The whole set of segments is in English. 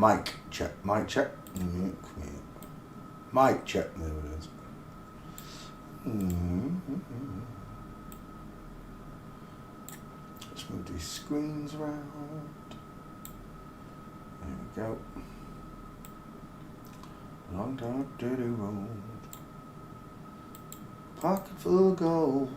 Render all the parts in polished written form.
Mic check. Mic check. Mic check. There it is. Let's move these screens around. There we go. Long dark dirty road. Pocket full of gold.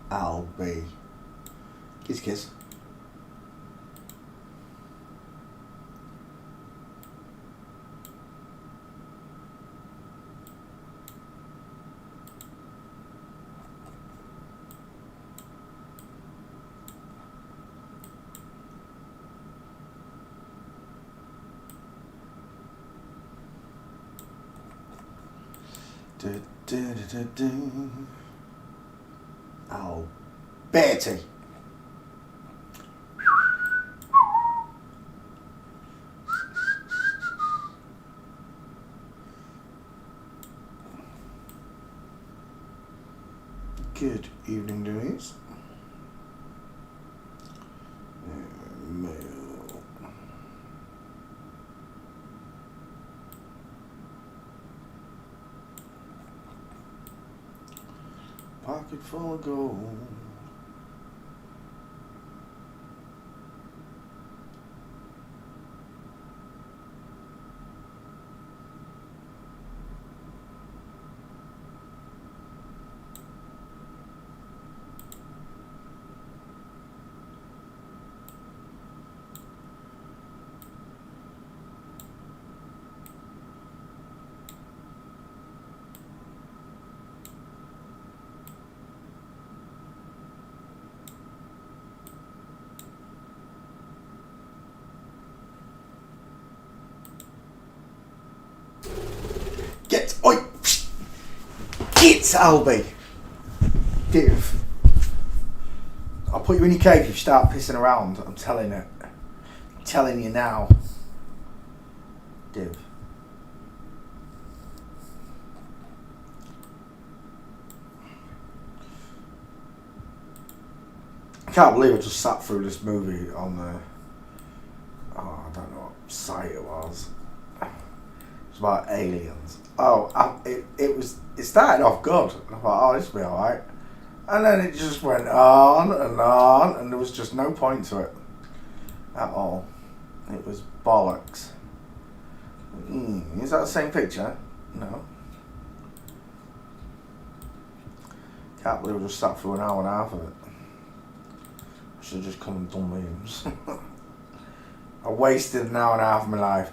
I'll be. Kiss, kiss. Oh, Betty. Good evening, Denise. Mail. Pocket full of gold. Get, oi! Get, Albie! Div. I'll put you in your cave if you start pissing around. I'm telling it. I'm telling you now. Div. I can't believe I just sat through this movie on the... Oh, I don't know what site it was. It's about aliens. Oh, it started off good. I thought, oh, this will be alright. And then it just went on, and there was just no point to it at all. It was bollocks. Is that the same picture? No. Can't believe I just sat through an hour and a half of it. I should have just come and done memes. I wasted an hour and a half of my life.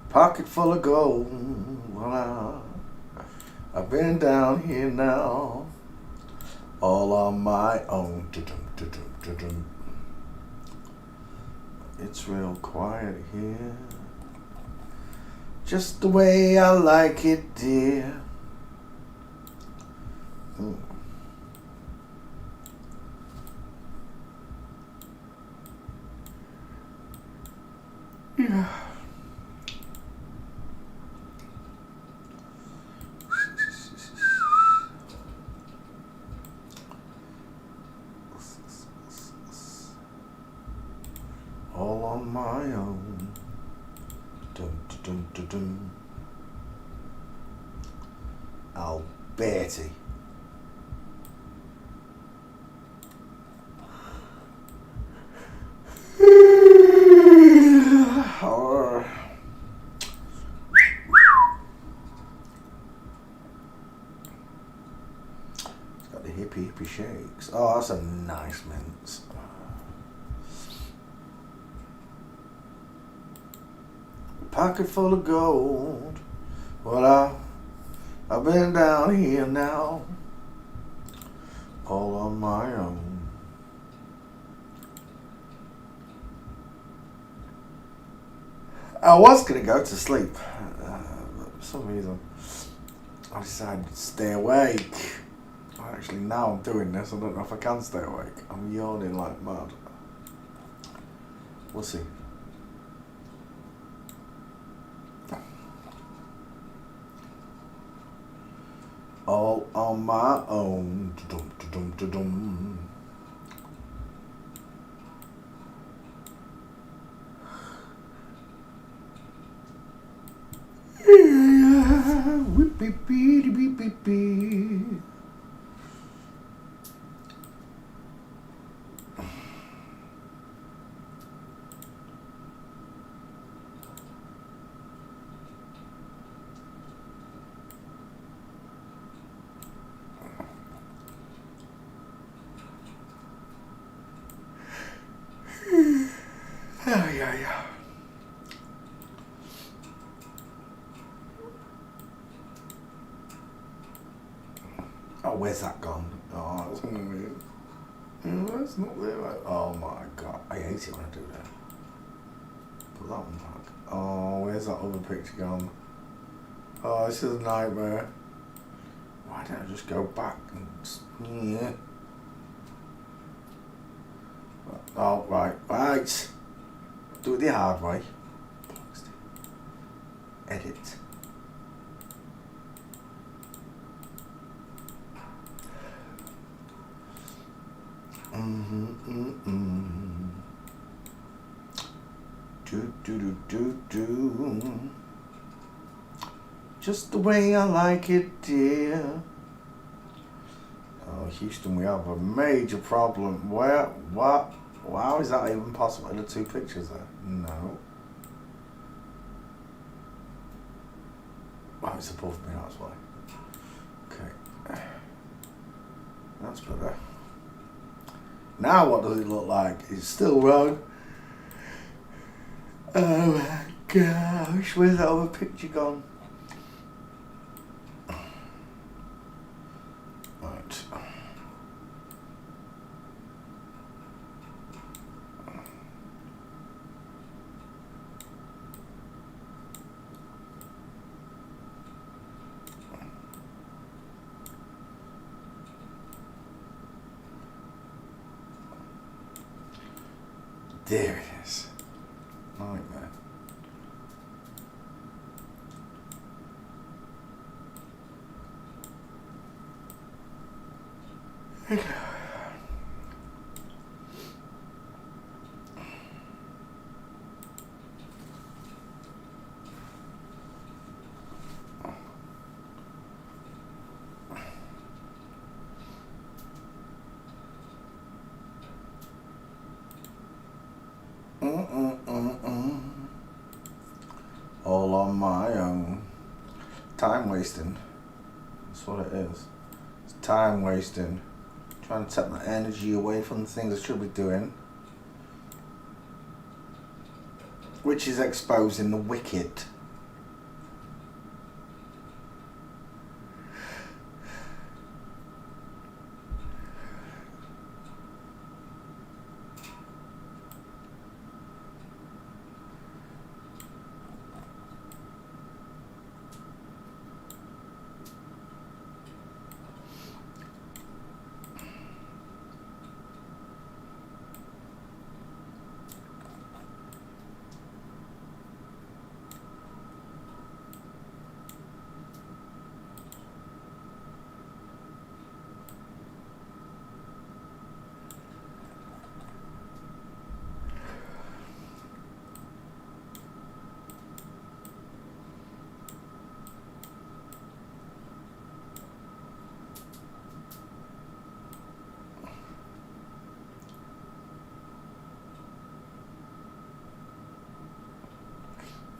Pocket full of gold. Well, I've been down here now, all on my own. It's real quiet here, just the way I like it, dear. Yeah. All on my own. Dun, dun, dun, dun. Oh, Betty. It's got the hippie shakes. Oh, that's a nice mince. Pocket full of gold. Well, I've been down here now, all on my own. I was gonna go to sleep, but for some reason I decided to stay awake. Actually, now I'm doing this, I don't know if I can stay awake. I'm yawning like mad. We'll see. All on my own. Dum, dum, dum, dum. Beep, beep, beep, beep, beep, beep. Yeah. Oh, where's that gone? Oh, that's weird. That's not there. Oh my god, I hate it when I do that. Put that one back. Oh, where's that other picture gone? Oh, this is a nightmare. Why don't I just go back and yeah. Oh, right. Do it the hard way. Edit. Do. Just the way I like it, dear. Oh, Houston, we have a major problem. What? How is that even possible? Are there two pictures there? No. Oh, it's above me, that's why. Okay. That's better. Now what does it look like? It's still wrong. Oh my gosh, where's that other picture gone? Right. There it is. Nightmare. All on my own. Time wasting. That's what it is. It's time wasting. Trying to take my energy away from the things I should be doing. Which is exposing the wicked.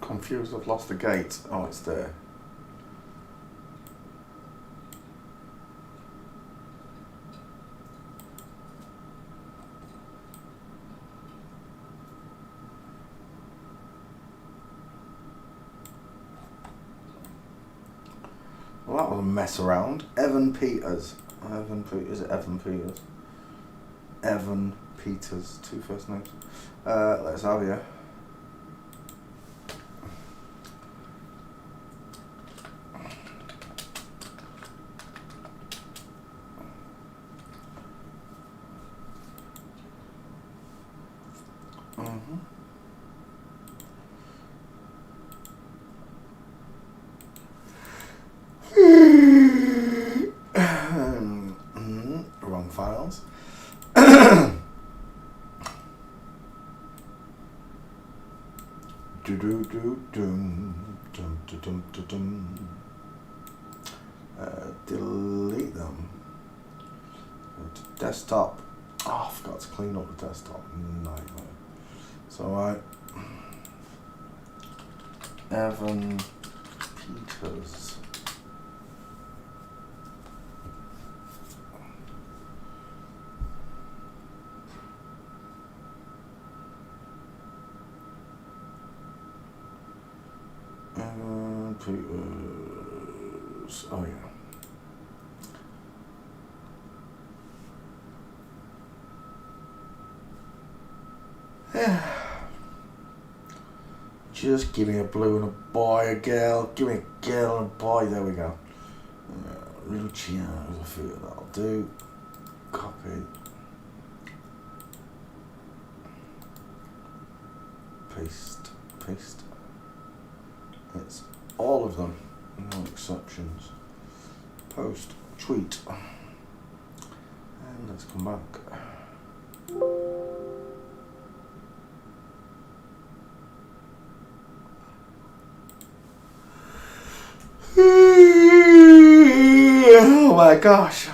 Confused, I've lost the gate. Oh, it's there. Well, that was a mess around. Evan Peters. Evan Peters, two first names. Let's have you. Wrong files. Delete them. Desktop. Oh, I forgot to clean up the desktop. Nightmare. It's alright. Evan Peters. Evan Peters. Oh, yeah. Just give me a blue and a boy, a girl. Give me a girl and a boy. There we go. Luciano, I feel that'll do. Copy. Paste. Paste. It's all of them. No exceptions. Post. Tweet. And let's come back. Oh my gosh.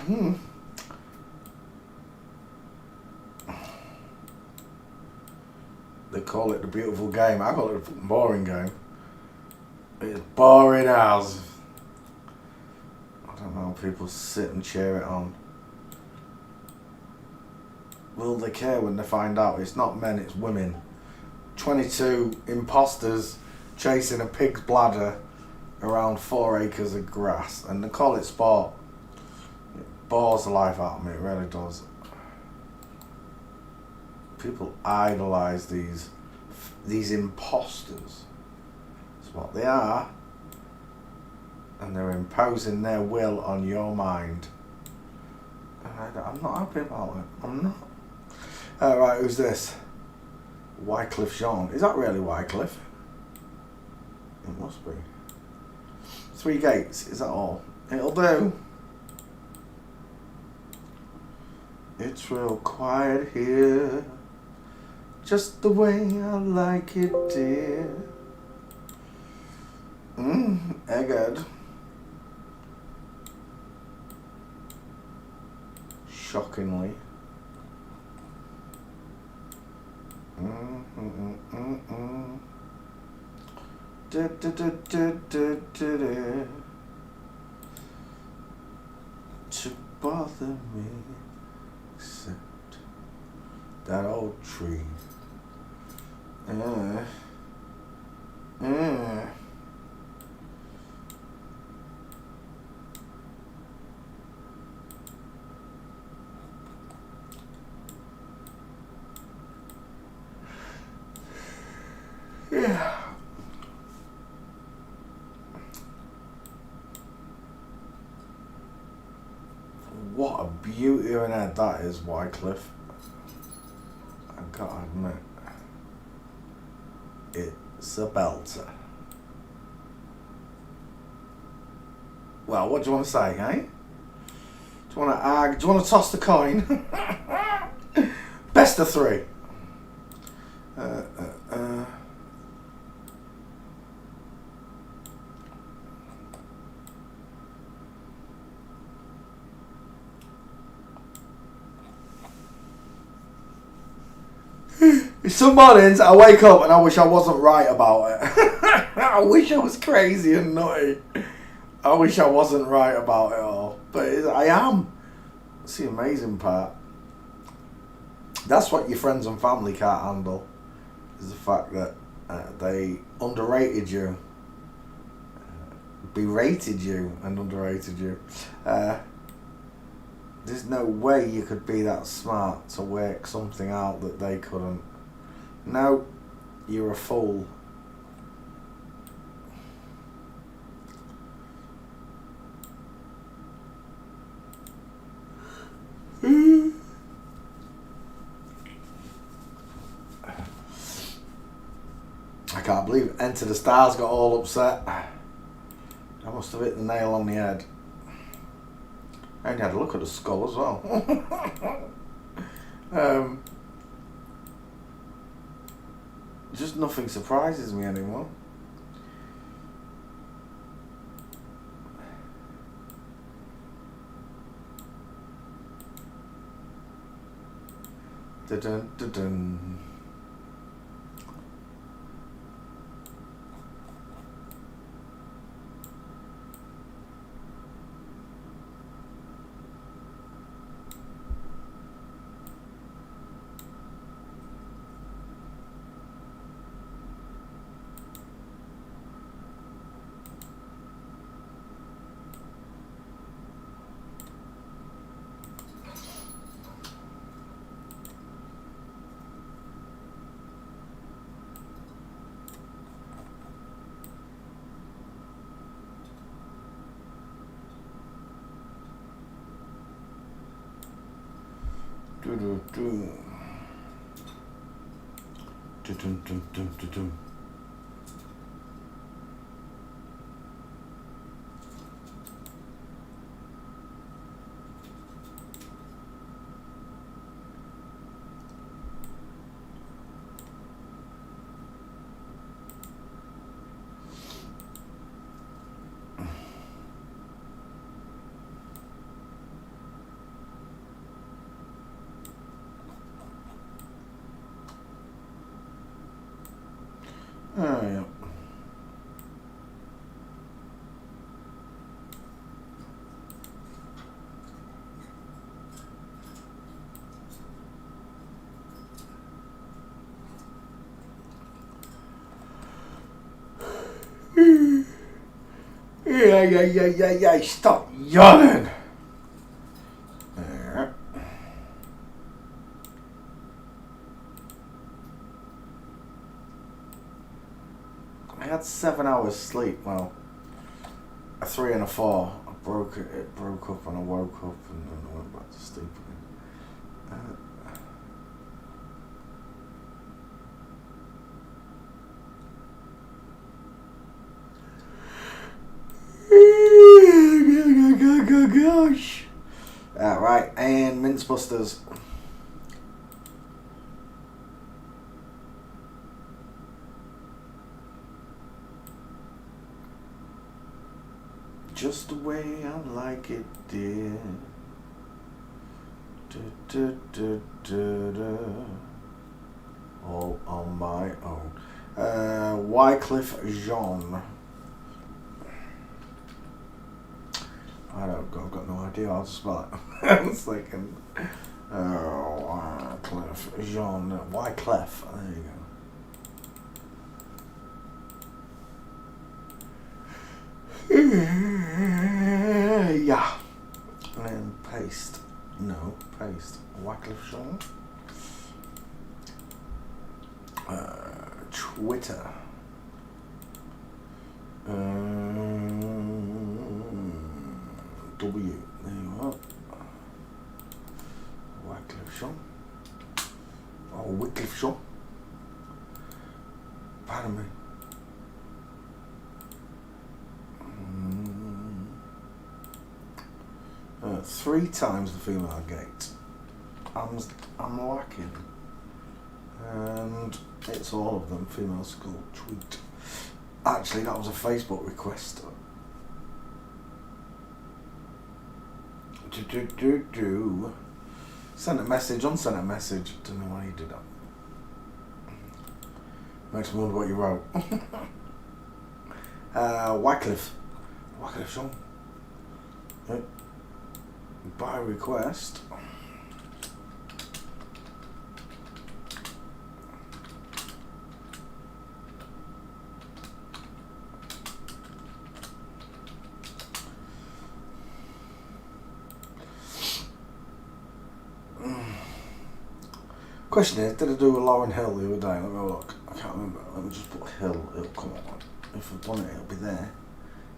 They call it the beautiful game. I call it a boring game. It's boring as. I don't know, people sit and cheer it on. Will they care when they find out it's not men, it's women? 22 imposters chasing a pig's bladder around 4 acres of grass, and they call it sport. It bores the life out of me, it really does. People idolise these imposters. That's what they are, and they're imposing their will on your mind. And I'm not happy about it. I'm not. Right, who's this? Wycliffe Jean. Is that really Wycliffe? It must be. 3 gates, is that all? It'll do. It's real quiet here, just the way I like it, dear. Egghead. Shockingly. To bother me, except that old tree. Yeah. What a beauty of an head that is, Wycliffe. I've got to admit. It's a belter. Well, what do you want to say, eh? Do you want to toss the coin? Best of 3. Some mornings I wake up and I wish I wasn't right about it. I wish I was crazy and nutty. I wish I wasn't right about it all. But I am. That's the amazing part. That's what your friends and family can't handle. Is the fact that they underrated you. Berated you and underrated you. There's no way you could be that smart to work something out that they couldn't. No, you're a fool. can't believe it. Enter the Stars got all upset. I must have hit the nail on the head. And you had a look at the skull as well. Just nothing surprises me anymore. Dun dun dun. Do do do. Do dum dum dum dum dum. Oh, yeah. Yeah, stop yawning. There. I had 7 hours sleep. Well, a 3 and a 4. It broke up and I woke up and then I went back to sleep again. Gosh. Right, and Mince Busters. Just the way I like it, dear. All on my own. Wycliffe Jean. I've got no idea how to spell it. I was thinking, Wycliffe Jean. Wycliffe. There you go. Yeah. And paste. No, paste. Wycliffe Jean. Twitter. W. There you are. Wycliffe Jean. Oh, Wycliffe Jean. Pardon me. 3 times the female gait. I'm lacking. And it's all of them. Female skull tweet. Actually, that was a Facebook request. Sent a message, unsent a message. Don't know why you did that. Makes me wonder what you wrote. Wycliffe Jean. By request. Question is, did I do a Lauren Hill the other day? Let me have a look. I can't remember. Let me just put Hill. It'll come on. If I've done it, it'll be there.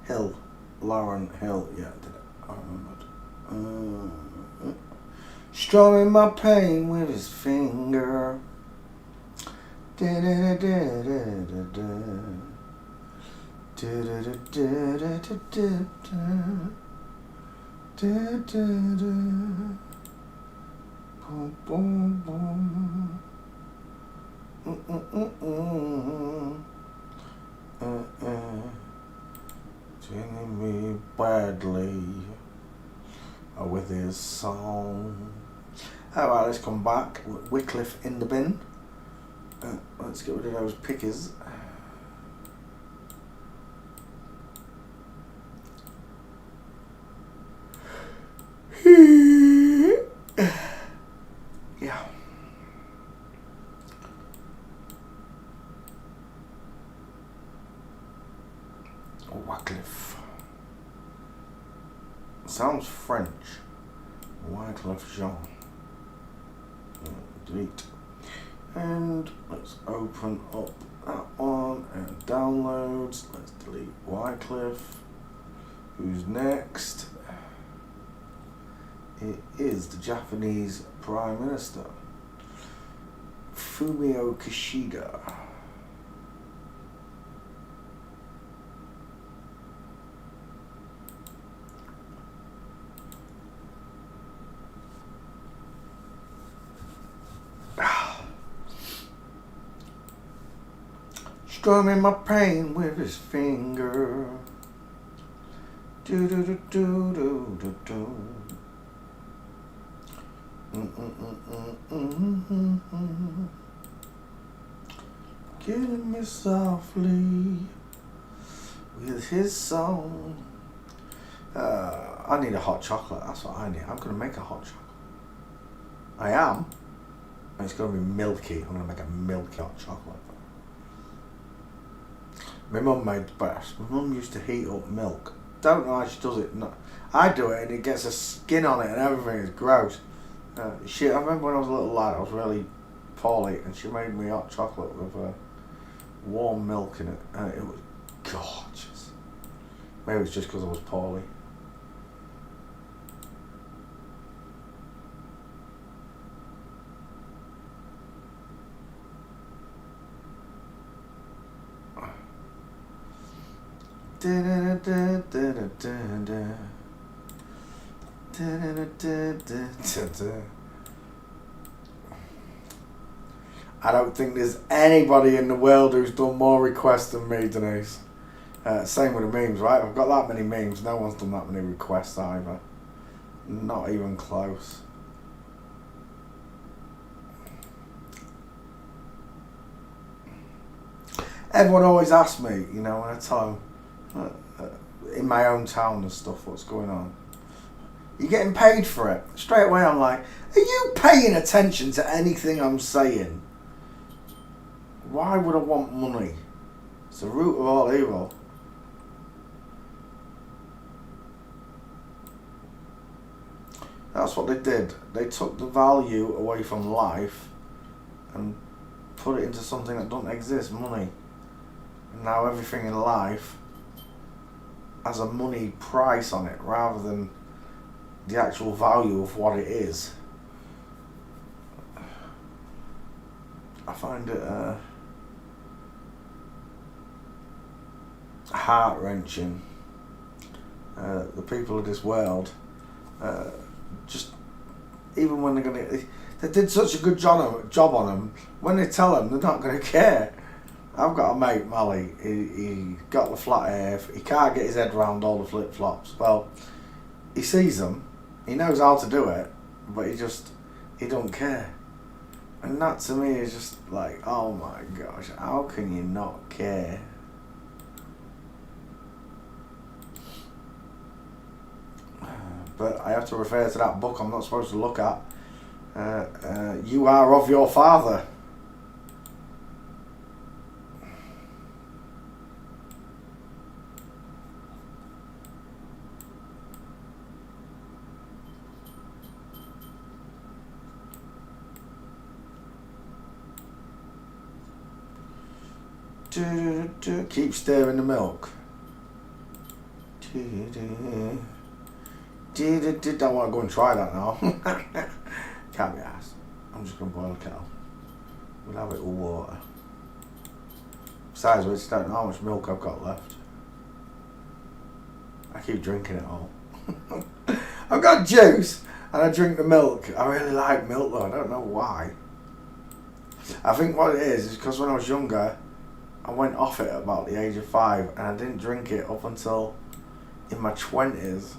Hill. Lauren Hill. Yeah, I did it. I remembered. Strumming my pain with his finger. Treating me badly with his song. Alright, let's come back. Wycliffe in the bin. Let's get rid of those pickers. Yeah. Wycliffe. Sounds French. Wycliffe Jean. Delete. And let's open up that one and downloads. Let's delete Wycliffe. Who's next? It is the Japanese Prime Minister, Fumio Kishida. Strumming my pain with his finger. Do do do do do do do. Killing me softly with his song. I need a hot chocolate. That's what I need. I'm gonna make a hot chocolate. I am. And it's gonna be milky. I'm gonna make a milky hot chocolate. My mum made the best. My mum used to heat up milk. Don't know how she does it. No, I do it and it gets a skin on it and everything is gross. I remember when I was a little lad, I was really poorly, and she made me hot chocolate with warm milk in it, and it was gorgeous. Maybe it's just because I was poorly. I don't think there's anybody in the world who's done more requests than me, Denise. Same with the memes, right? I've got that many memes. No one's done that many requests either. Not even close. Everyone always asks me, you know, when I tell them in my own town and stuff what's going on. You're getting paid for it. Straight away I'm like, are you paying attention to anything I'm saying? Why would I want money? It's the root of all evil. That's what they did. They took the value away from life and put it into something that doesn't exist, money. And now everything in life has a money price on it rather than the actual value of what it is. I find it heart-wrenching. The people of this world, just even when they did such a good job on them, when they tell them, they're not going to care. I've got a mate, Mally, he got the flat earth, he can't get his head around all the flip-flops. Well, he sees them, he knows how to do it, but he don't care. And that to me is just like, oh my gosh, how can you not care? But I have to refer to that book I'm not supposed to look at. You Are of Your Father. Keep stirring the milk. I want to go and try that now. Can't be asked. I'm just going to boil a kettle. We'll have it with water. Besides which, I don't know how much milk I've got left. I keep drinking it all. I've got juice and I drink the milk. I really like milk though, I don't know why. I think what it is because when I was younger, I went off it at about the age of 5 and I didn't drink it up until in my 20s.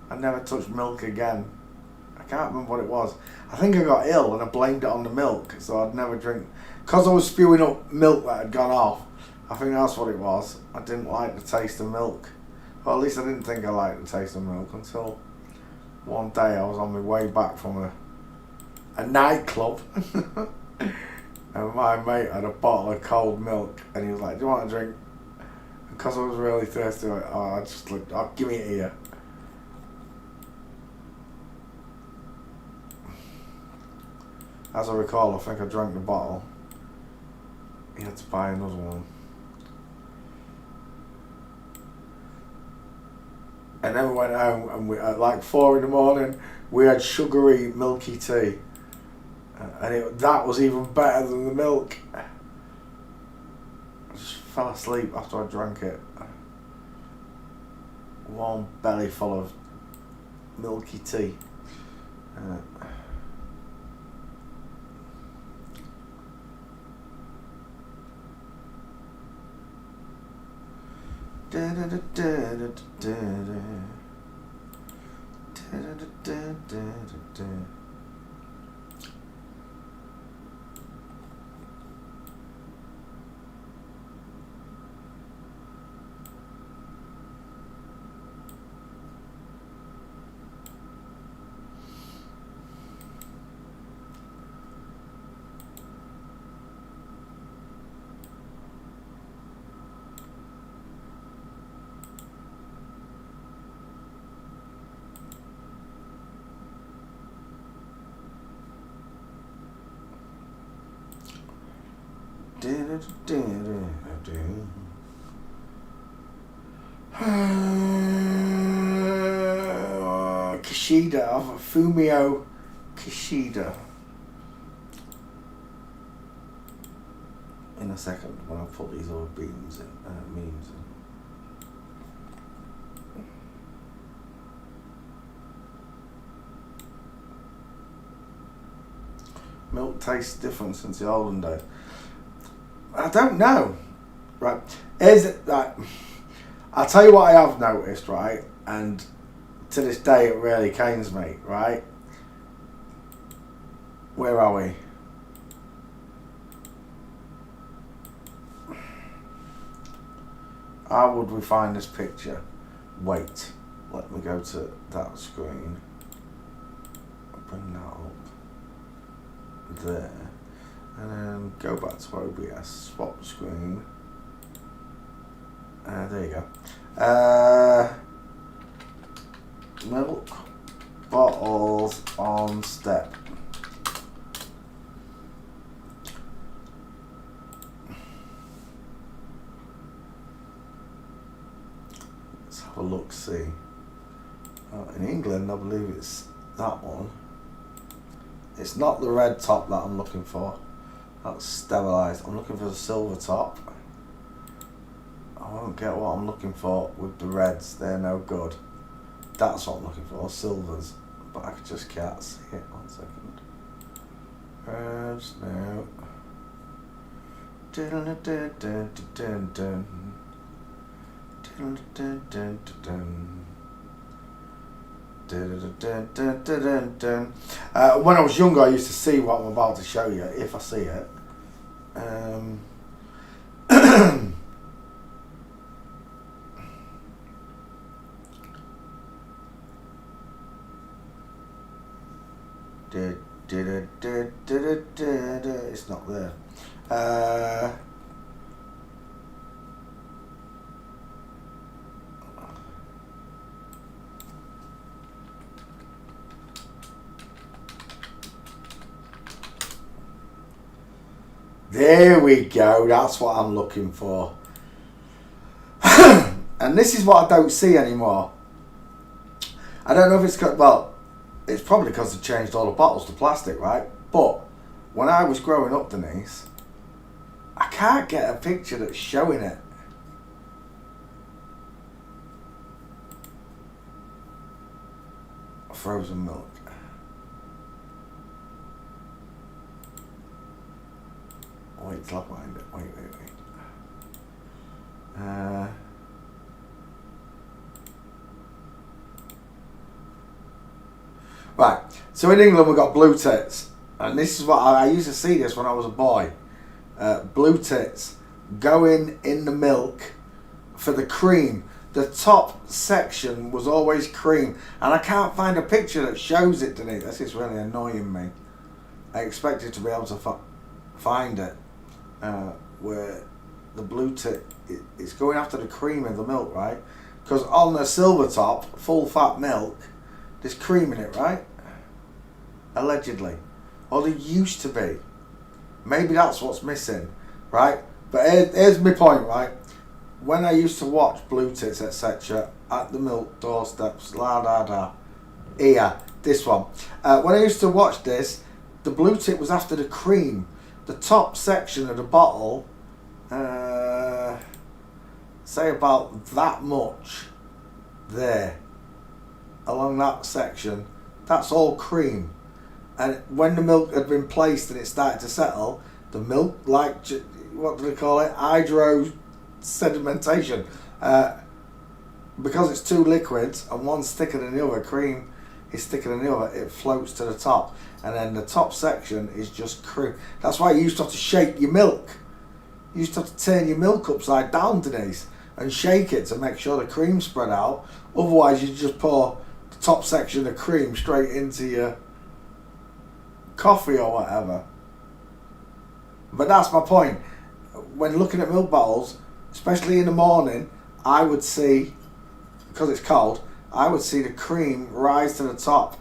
I never touched milk again. I can't remember what it was. I think I got ill and I blamed it on the milk, so I'd never drink. Because I was spewing up milk that had gone off, I think that's what it was. I didn't like the taste of milk. Well, at least I didn't think I liked the taste of milk until one day I was on my way back from a nightclub. And my mate had a bottle of cold milk and he was like, do you want a drink? And because I was really thirsty, I just looked, oh, give me it here. As I recall, I think I drank the bottle. He had to buy another one. And then we went home and we, at like 4 in the morning, we had sugary, milky tea. And that was even better than the milk. I just fell asleep after I drank it. Warm belly full of milky tea. Kishida, Fumio Kishida. In a second, when I put these other memes in. Milk tastes different since the olden days. I don't know. Right. Is it like I'll tell you what I have noticed, right? And to this day it really canes me, right? Where are we? How would we find this picture? Wait. Let me go to that screen. Bring that up. There. And then go back to OBS, swap screen. There you go. Milk bottles on step. Let's have a look, see. In England, I believe it's that one. It's not the red top that I'm looking for. That's sterilised. I'm looking for the silver top. I won't get what I'm looking for with the reds. They're no good. That's what I'm looking for, silvers. But I just can't see it. 1 second. Reds now. When I was younger, I used to see what I'm about to show you, if I see it. It's not there. There we go, that's what I'm looking for. And this is what I don't see anymore. I don't know if it's got, well, it's probably because they changed all the bottles to plastic, right? But when I was growing up, Denise, I can't get a picture that's showing it. Frozen milk. Wait till I find it. Wait. Right. So in England we've got blue tits, and this is what I used to see this when I was a boy. Blue tits going in the milk for the cream. The top section was always cream, and I can't find a picture that shows it to me. This is really annoying me. I expected to be able to find it, where the blue tit, it's going after the cream in the milk, right? Because on the silver top, full fat milk, there's cream in it, right? Allegedly. Or there used to be. Maybe that's what's missing, right? But here's my point, right? When I used to watch blue tits, etc., at the milk doorsteps, here, this one. When I used to watch this, the blue tit was after the cream. The top section of the bottle, say about that much there, along that section, that's all cream. And when the milk had been placed and it started to settle, the milk, like, what do they call it? Hydro sedimentation. Because it's two liquids and one's thicker than the other, cream is thicker than the other, it floats to the top. And then the top section is just cream. That's why you used to have to shake your milk. You used to have to turn your milk upside down, Denise, and shake it to make sure the cream spread out. Otherwise, you just pour the top section of cream straight into your coffee or whatever. But that's my point. When looking at milk bottles, especially in the morning, I would see, because it's cold, I would see the cream rise to the top,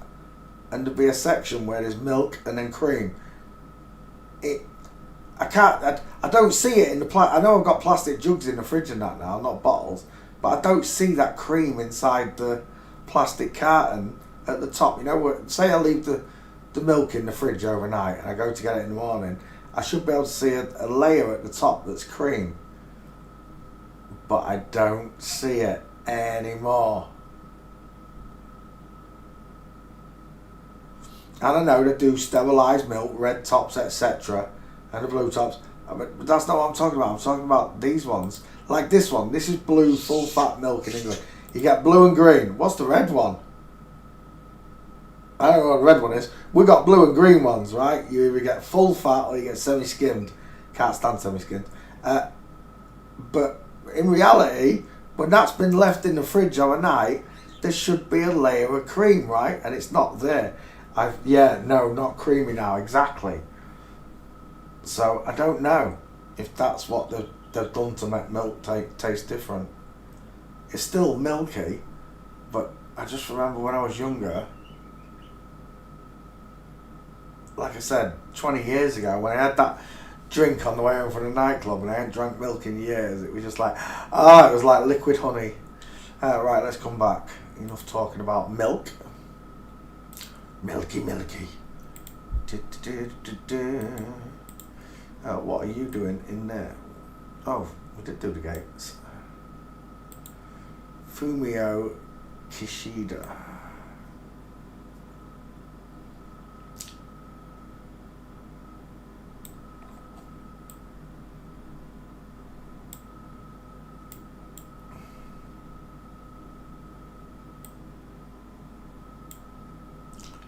and there'd be a section where there's milk and then cream. I don't see it in the I know I've got plastic jugs in the fridge and that now, not bottles, but I don't see that cream inside the plastic carton at the top. You know, say I leave the milk in the fridge overnight and I go to get it in the morning, I should be able to see a layer at the top that's cream, but I don't see it anymore. And I know they do sterilised milk, red tops, etc., and the blue tops, but that's not what I'm talking about. I'm talking about these ones, like this one. This is blue full fat milk in England. You get blue and green. What's the red one? I don't know what the red one is. We got blue and green ones, right? You either get full fat or you get semi-skimmed. Can't stand semi-skimmed. But in reality, when that's been left in the fridge overnight, there should be a layer of cream, right? And it's not there. Not creamy now, exactly. So I don't know if that's what they've done to make milk taste different. It's still milky, but I just remember when I was younger, like I said, 20 years ago, when I had that drink on the way home from the nightclub and I hadn't drank milk in years, it was just like, it was like liquid honey. Right, let's come back. Enough talking about milk. Milky. What are you doing in there? Oh, we did do the gates. Fumio Kishida.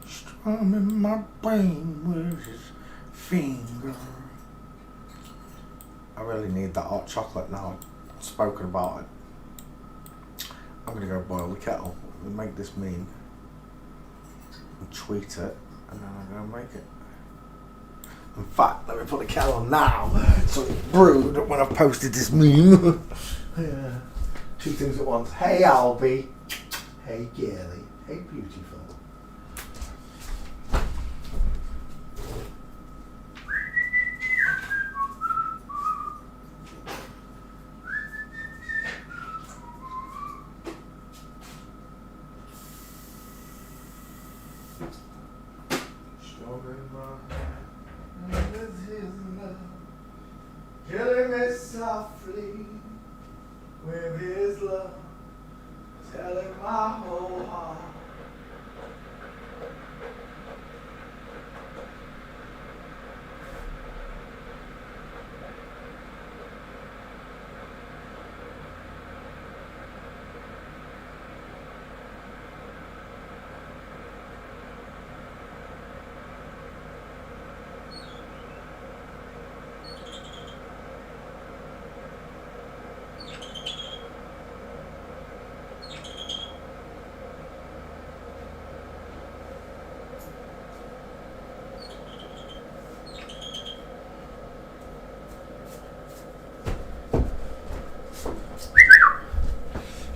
Strumming my brain with his finger. I really need that hot chocolate now. I've spoken about it. I'm gonna go boil the kettle and make this mean and tweet it, and then I'm gonna make it. In fact, let me put the kettle on now so it's brewed when I've posted this meme. Yeah. Two things at once. Hey Albie. Hey girly. Hey beautiful. killing me softly with his love, telling my whole heart.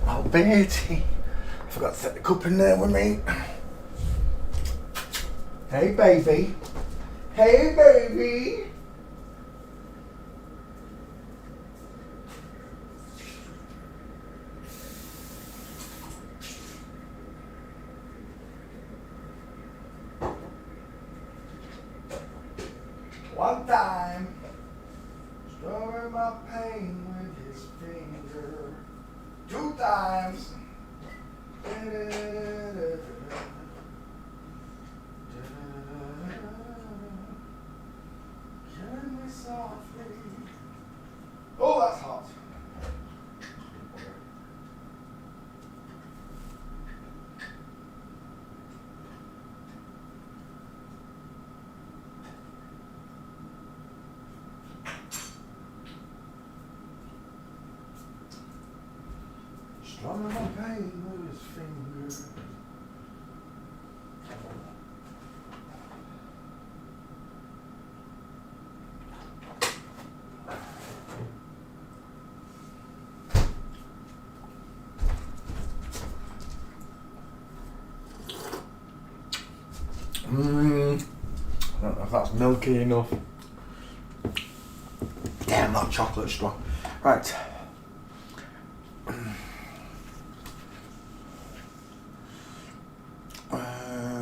Oh, Betty. I forgot to set the cup in there with me. Hey, baby. Hey, baby. One time, strumming my pain with his finger. 2 times. Killing me softly. Oh, that's hot. Strumming my pain with his finger. I don't know if that's milky enough. Damn, that chocolate's strong. Right.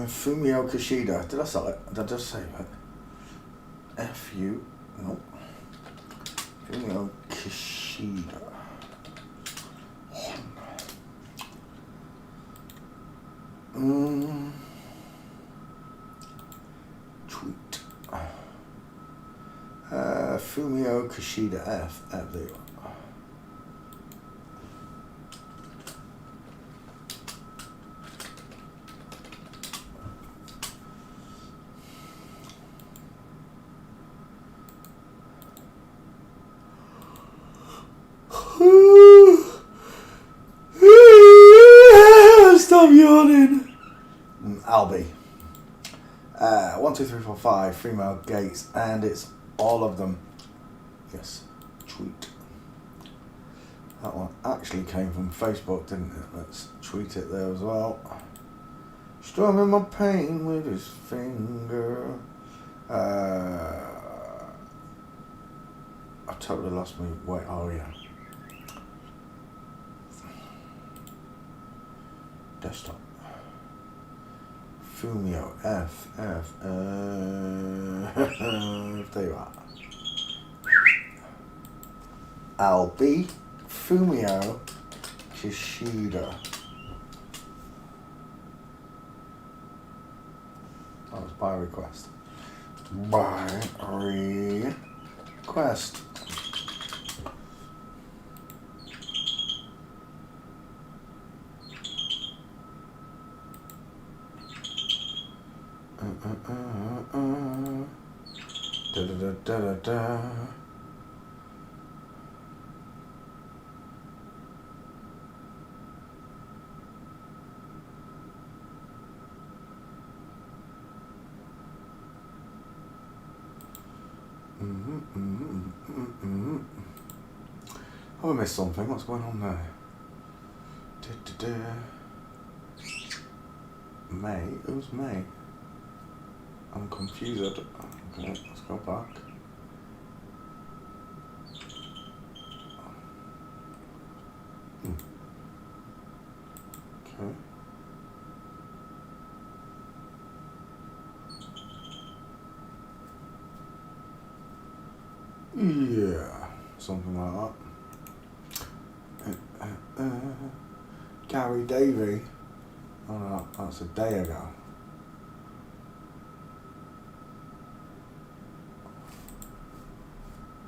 Fumio Kishida. Did I sell it? Did I just say it? F-U. No. Fumio Kishida. Tweet. Fumio Kishida F. There you are. Stop yawning. Albie. 1, 2, 3, 4, 5 female gates, and it's all of them. Yes, tweet. That one actually came from Facebook, didn't it? Let's tweet it there as well. Strumming my pain with his finger. I totally lost me. Wait, oh yeah. Desktop. Fumio F. There you are. LB Fumio Kishida. That was by request. By request. Da da da da da da. Have I missed something? What's going on there? May? Who's May? I'm confused. Okay, let's go back. Okay. Yeah. something like that. Gary Davey. Oh no, that's a day ago.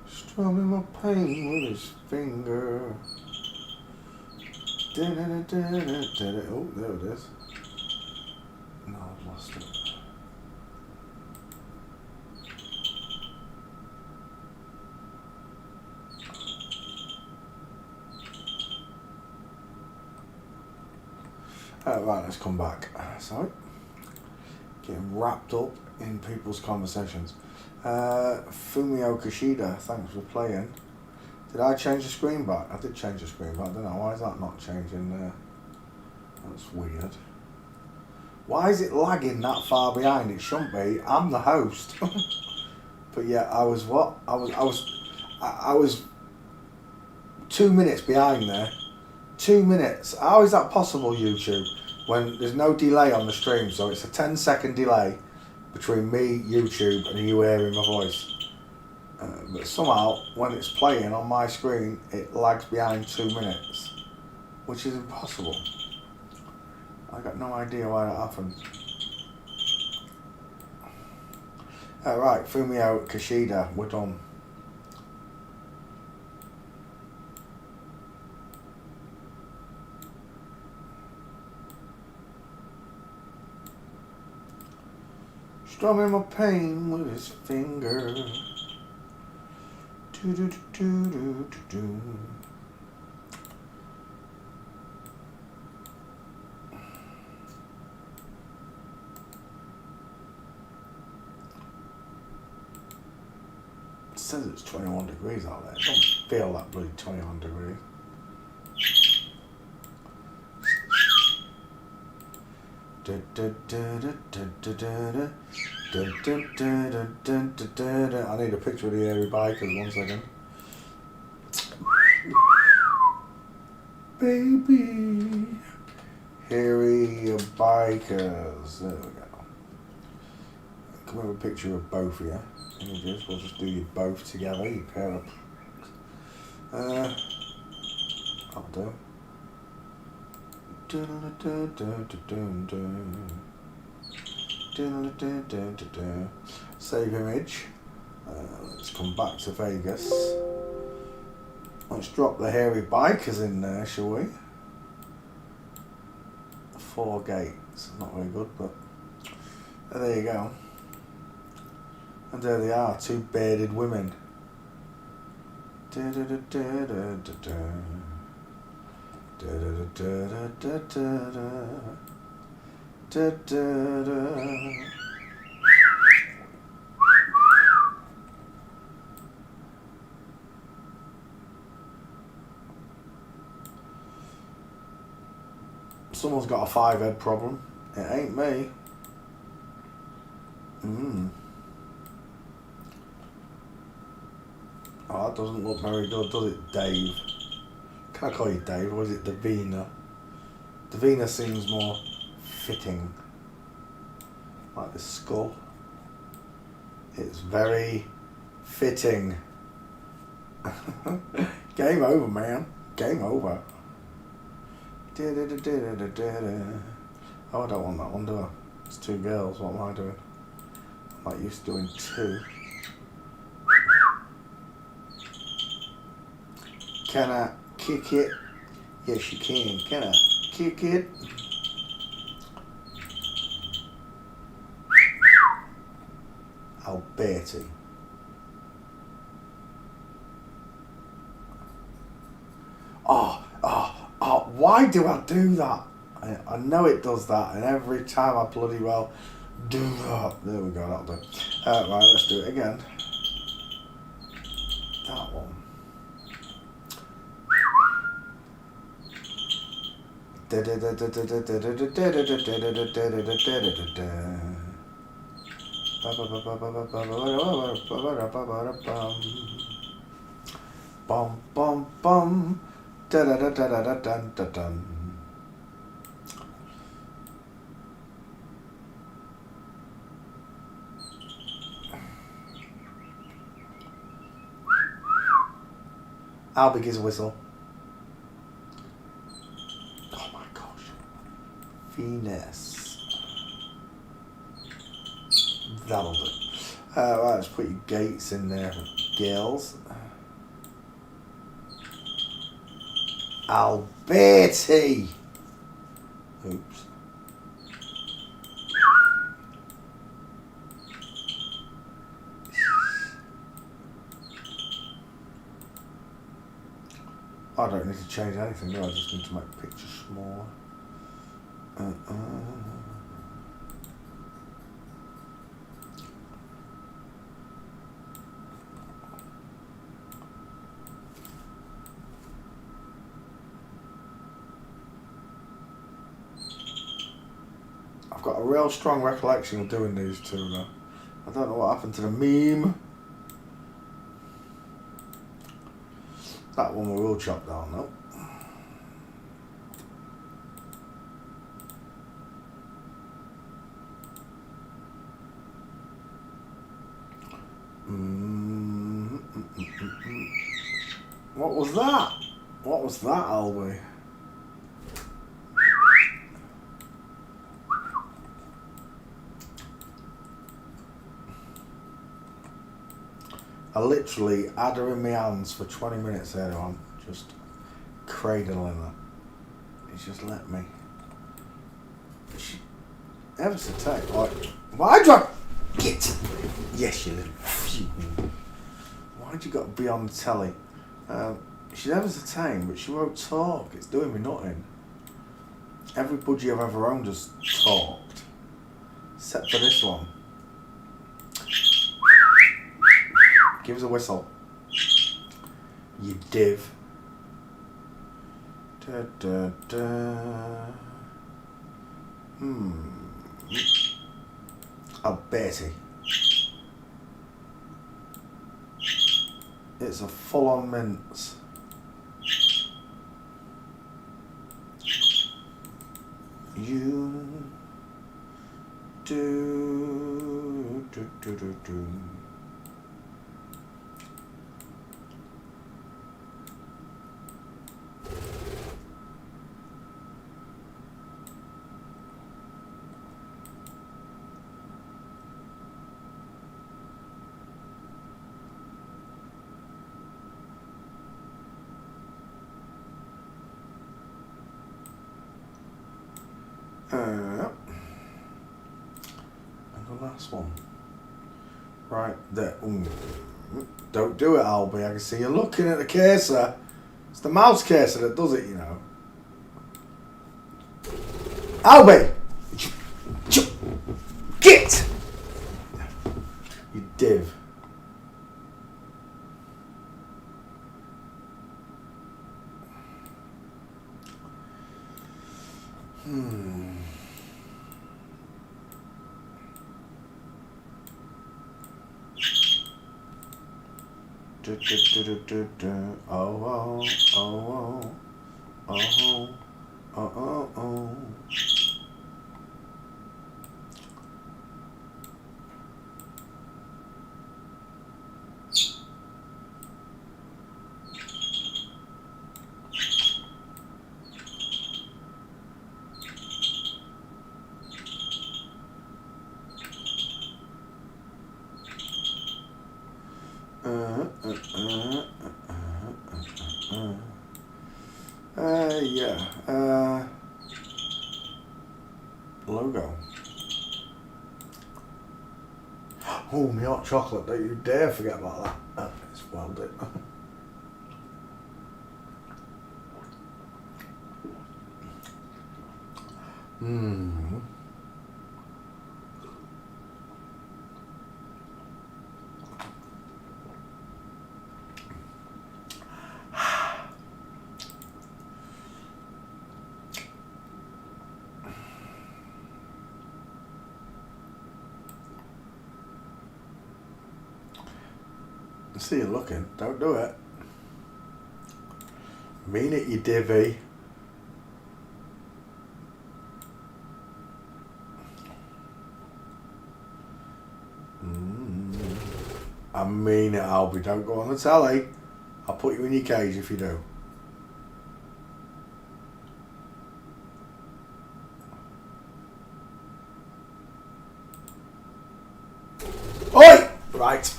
Strumming my pain with his finger. Oh, there it is. No, I've lost it. Right, let's come back. Sorry. Getting wrapped up in people's conversations. Fumio Kishida, thanks for playing. Did I change the screen back? I did change the screen back, didn't I? Why is that not changing there? That's weird. Why is it lagging that far behind? It shouldn't be. I'm the host. But yeah, I was what? I was 2 minutes behind there. 2 minutes. How is that possible, YouTube? When there's no delay on the stream, so it's a 10-second delay between me, YouTube, and you hearing my voice. But somehow, when it's playing on my screen, it lags behind 2 minutes, which is impossible. I got no idea why that happened. Right, Fumio Kishida, we're done. Strumming my pain with his finger. Do do do do do do. It says it's 21 degrees out there. It don't feel that bloody 21 degrees. I need a picture of the hairy bikers, 1 second. Baby, hairy bikers. There we go. Come have a picture of both of you. Images. We'll just do you both together. You pair of. I'll do. Save image. Let's come back to Vegas. Let's drop the hairy bikers in there, shall we? 4 gates. Not very good, but there you go. And there they are, 2 bearded women. Someone's got a 5-head problem. It ain't me. Oh, that doesn't look very good, does it, Dave? Can I call you Dave, or is it Davina? Davina seems more fitting. Like the skull. It's very fitting. Game over, man. Game over. Oh, I don't want that one, do I? It's 2 girls, what am I doing? I'm not used to doing 2. Can I kick it? Yes, you can. Can I kick it? Alberti. Oh, why do I do that? I know it does that, and every time I bloody well do that. There we go, that'll do. Right, let's do it again. That one. Bum bum bum. Da da da da da da da da. Albie gives a whistle. Oh my gosh. Finesse. That'll do. Right, let's put your gates in there, girls. Alberti! Oops. I don't need to change anything, do I? I just need to make the picture smaller. I've got a real strong recollection of doing these two though. I don't know what happened to the meme. That one we will chop down though. What was that? What was that, Albie? I literally had her in my hands for 20 minutes there on, just cradling her. He just let me. She ever so tight. Like, why'd you get? Yes, you little. Why'd you got to be on the telly? She's ever so tame, but she won't talk. It's doing me nothing. Every budgie I've ever owned has talked, except for this one. Give us a whistle. You div. Da, da, da. Alberti. It's a full-on mince. You do. And the last one. Right there. Ooh. Don't do it, Albie. I can see you looking at the caser. It's the mouse caser that does it, you know. Albie! Get! You div. Oh. Logo. Oh, my hot chocolate, don't you dare forget about that. Oh, it's well done. I see you looking. Don't do it. Mean it, you divvy. I mean it, Albie. Don't go on the telly. I'll put you in your cage if you do. Oi! Right.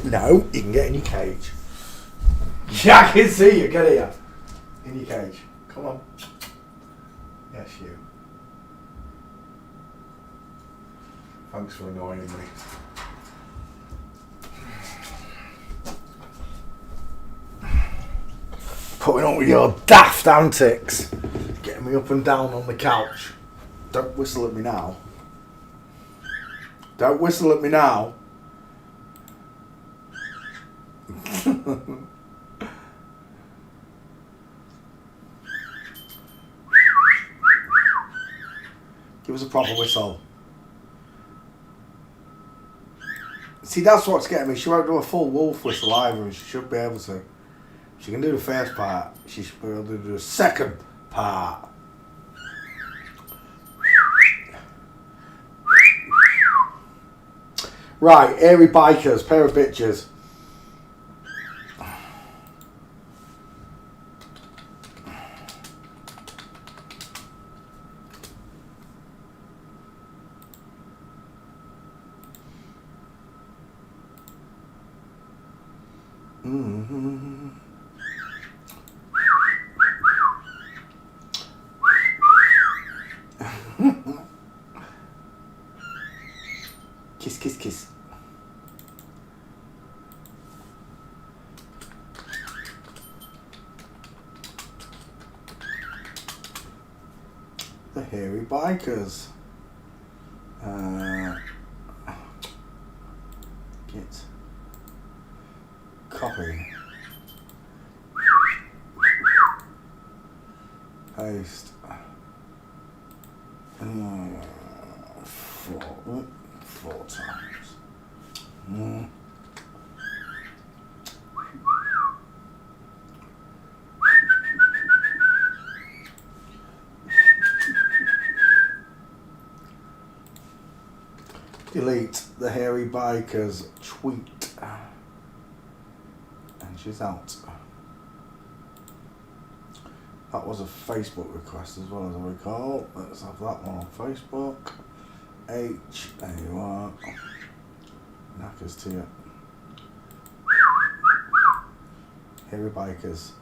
No, you can get in your cage. Yeah, I can see you. Get here. In your cage. Come on. Yes, you. Thanks for annoying me. Putting up with your daft antics. Getting me up and down on the couch. Don't whistle at me now. Don't whistle at me now. Give us a proper whistle. See, that's what's getting me. She won't do a full wolf whistle either, and she should be able to. She can do the first part. She should be able to do the second part. Right, airy bikers, pair of bitches. Kiss, kiss, kiss. The hairy bikers. Get. Copy. Paste. Four times. Delete the hairy biker's tweet. And she's out. That was a Facebook request as well, as I recall. Let's have that one on Facebook. There you are. Knackers to you. Hairy bikers.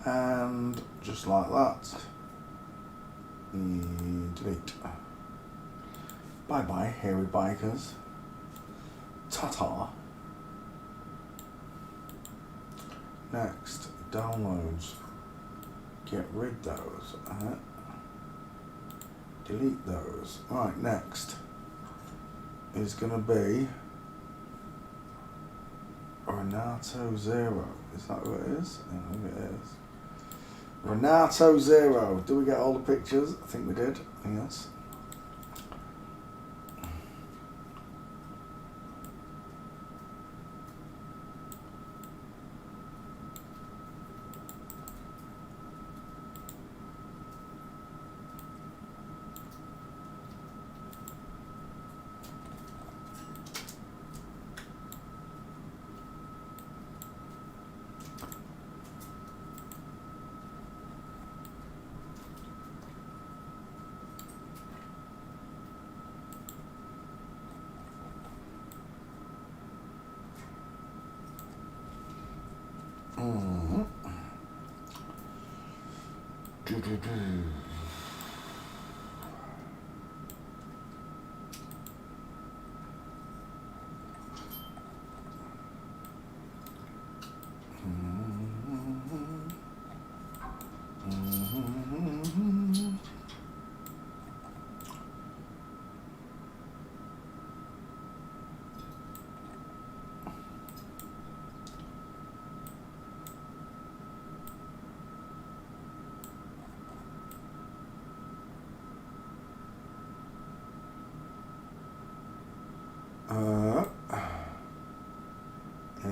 And just like that, delete. Bye bye, hairy bikers. Ta-ta. Next, downloads. Get rid those. Delete those. Right, next is going to be Renato Zero. Is that who it is? I think it is. Renato Zero. Do we get all the pictures? I think we did. Yes.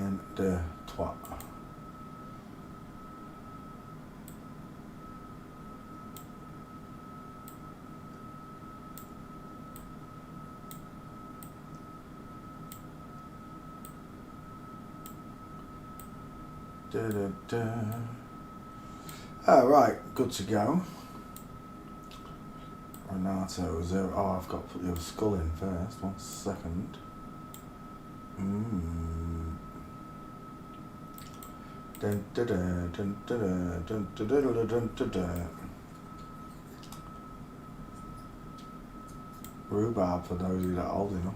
And the twat. Oh, right, good to go. Renato, 0. Oh, I've got to put your skull in first. 1 second. Dun, dun, dun, dun, dun, dun, dun, dun, dun, dun, dun, dun. Rhubarb, for those of you that are old enough.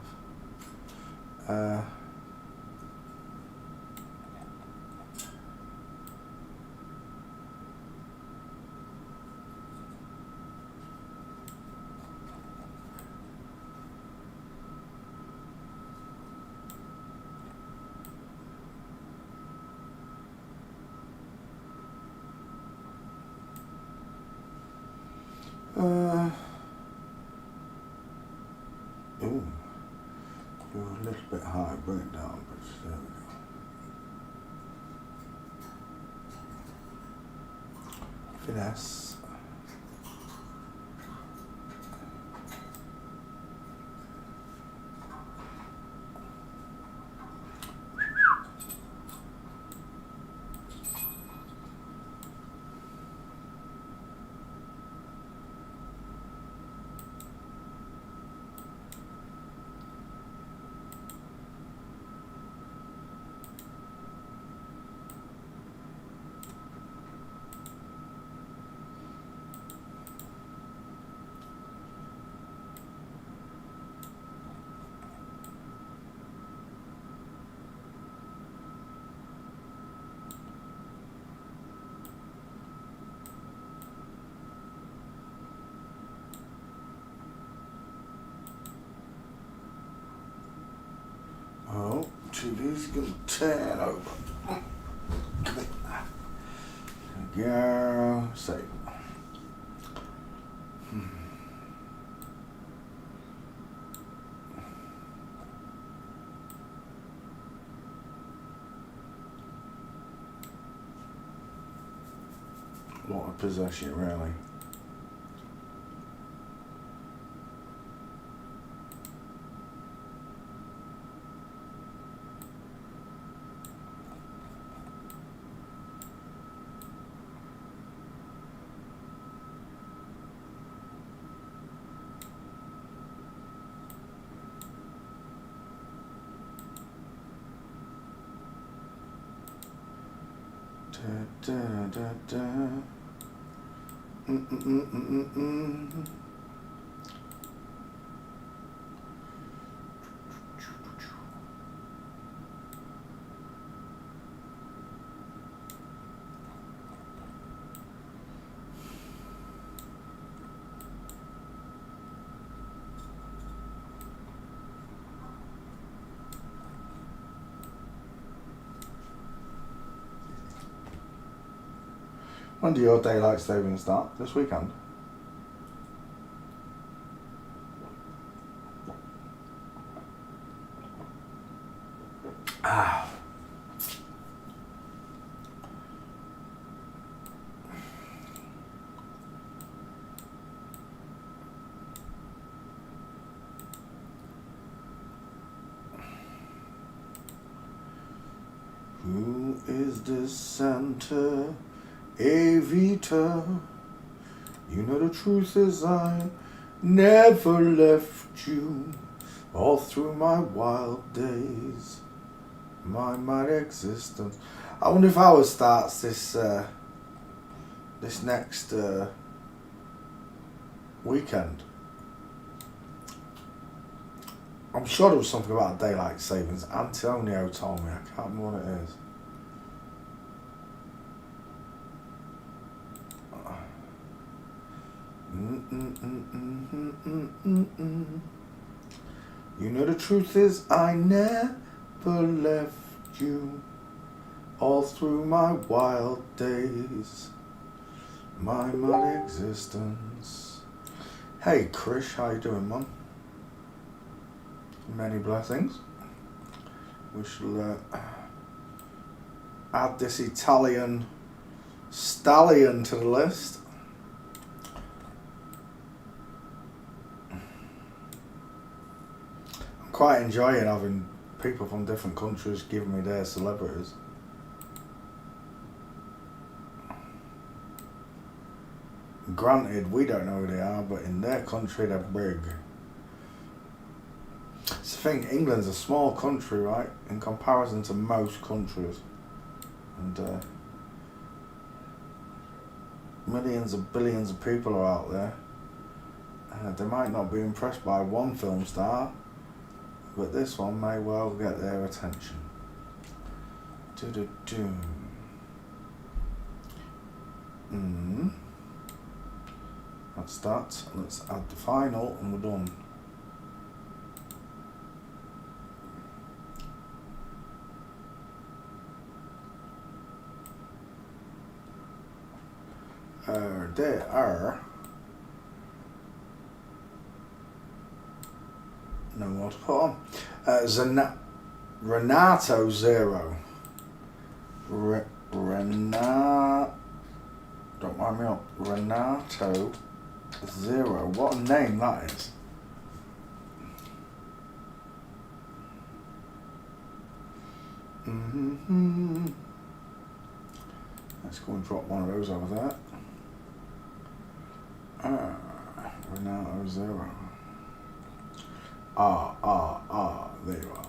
Ooh, you're a little bit high, bring it down, but there we go. Finesse. Oh, TV's gonna turn over. There we go. Save. What a possession, really. Da, da, da, da. When do your daylight savings start? This weekend? Ah. Who is this Santa Evita? You know the truth is I never left you all through my wild days, my existence. I wonder if ours starts this this next weekend. I'm sure there was something about daylight savings. Antonio told me. I can't remember what it is. You know the truth is I never left you all through my wild days, my mad existence. Hey Krish, how you doing, Mum? Many blessings. We shall add this Italian stallion to the list. I'm quite enjoying having people from different countries giving me their celebrities. Granted, we don't know who they are, but in their country they're big. It's the thing, England's a small country, right, in comparison to most countries. And millions of billions of people are out there. They might not be impressed by one film star, but this one may well get their attention. That's that. Let's add the final and we're done. There are no more to put on. Renato Zero. Don't mind me up. Renato Zero. What a name that is. Let's go and drop one of those over there. Renato Zero. There you are.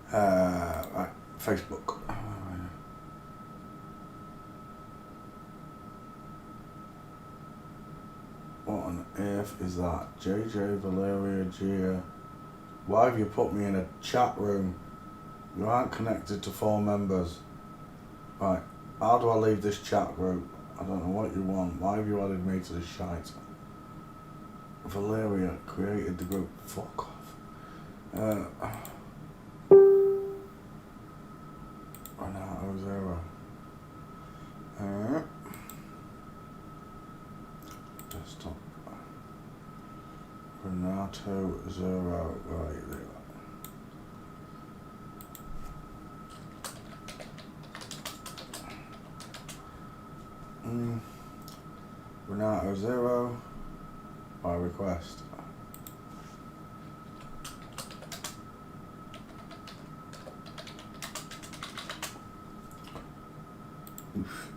Right, Facebook. What on earth is that? JJ Valeria Gia. Why have you put me in a chat room? You aren't connected to 4 members. Right, how do I leave this chat group? I don't know what you want. Why have you added me to this shite? Valeria created the group. Fuck off. Renato Zero. Desktop. Renato Zero. Right there. Renato Zero by request. Oof.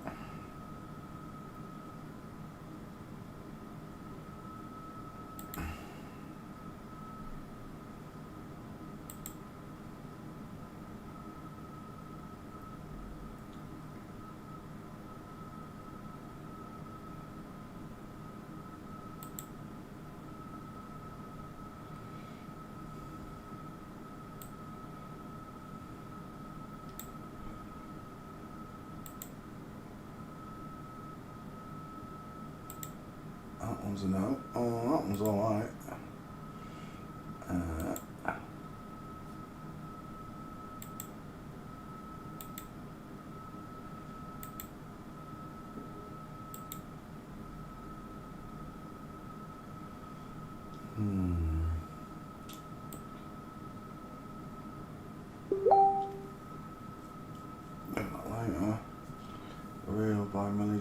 That one's a no. Oh, that one's alright.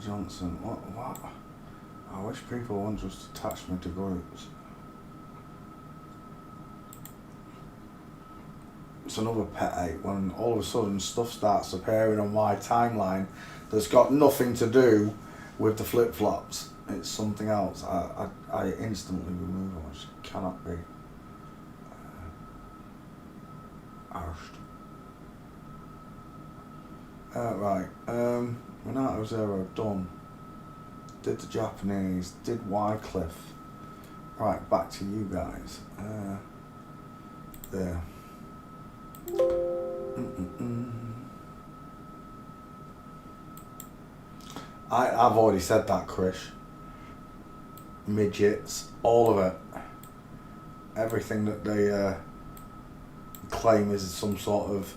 Johnson. What? I wish people wouldn't just attach me to groups. It's another pet hate when all of a sudden stuff starts appearing on my timeline that's got nothing to do with the flip-flops. It's something else. I instantly remove them. I just cannot be arsed. Right. Renato Zero done. Did the Japanese. Did Wycliffe. Right, back to you guys. There. I've already said that, Krish. Midgets, all of it. Everything that they claim is some sort of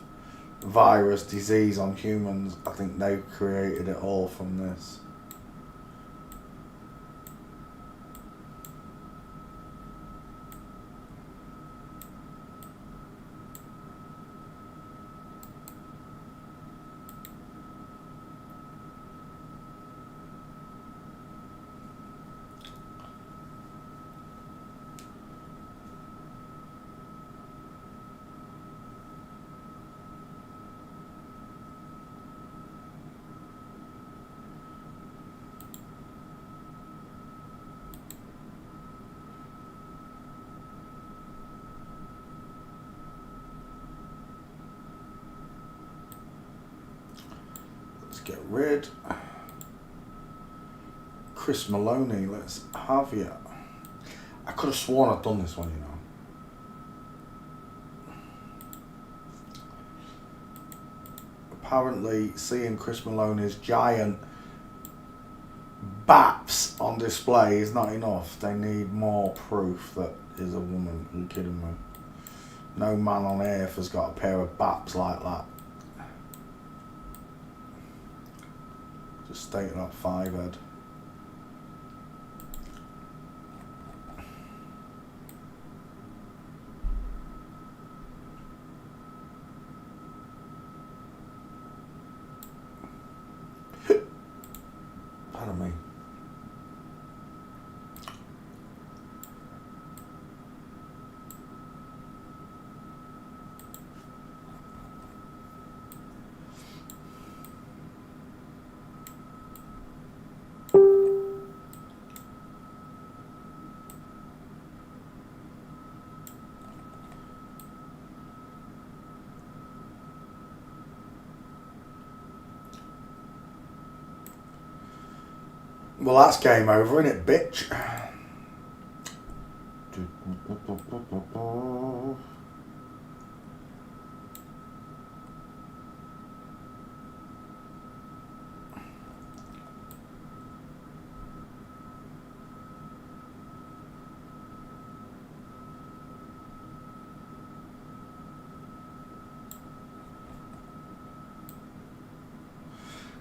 virus, disease on humans, I think they created it all from this. Get rid. Chris Maloney, let's have you. I could have sworn I'd done this one, you know. Apparently, seeing Chris Maloney's giant baps on display is not enough. They need more proof that he's a woman. Are you kidding me? No man on earth has got a pair of baps like that. Just stating up 5 head. Pardon me. Well, that's game over, isn't it, bitch?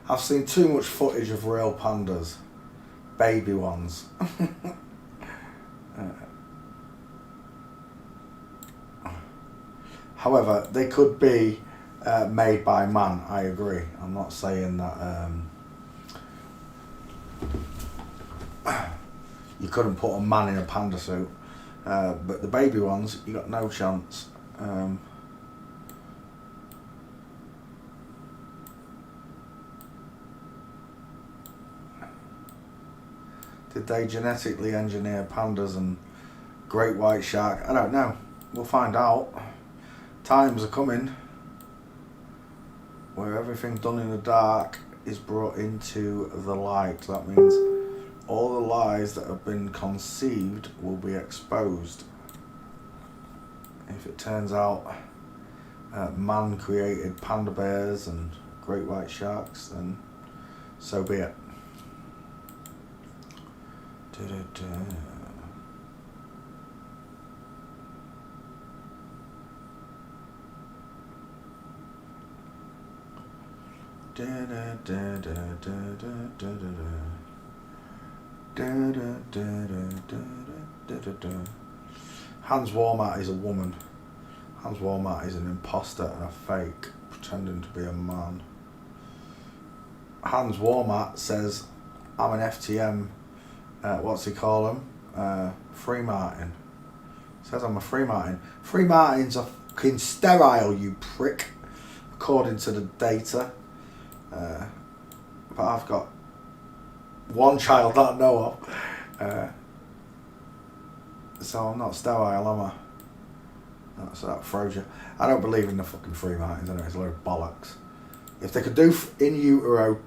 I've seen too much footage of real pandas. Baby ones. However, they could be made by man, I agree. I'm not saying that you couldn't put a man in a panda suit. But the baby ones, you got no chance. Did they genetically engineer pandas and great white shark? I don't know. We'll find out. Times are coming where everything done in the dark is brought into the light. That means all the lies that have been conceived will be exposed. If it turns out man created panda bears and great white sharks, then so be it. Hans Warmat is a woman. Hans Warmat is an imposter and a fake, pretending to be a man. Hans Warmat says I'm an FTM. What's he call them? Free Martin. Says I'm a Free Martin. Free Martins are fucking sterile, you prick, according to the data. But I've got one child that I know of. So I'm not sterile, am I? So that throws you. I don't believe in the fucking Free Martins anyway, it's a load of bollocks. If they could do in utero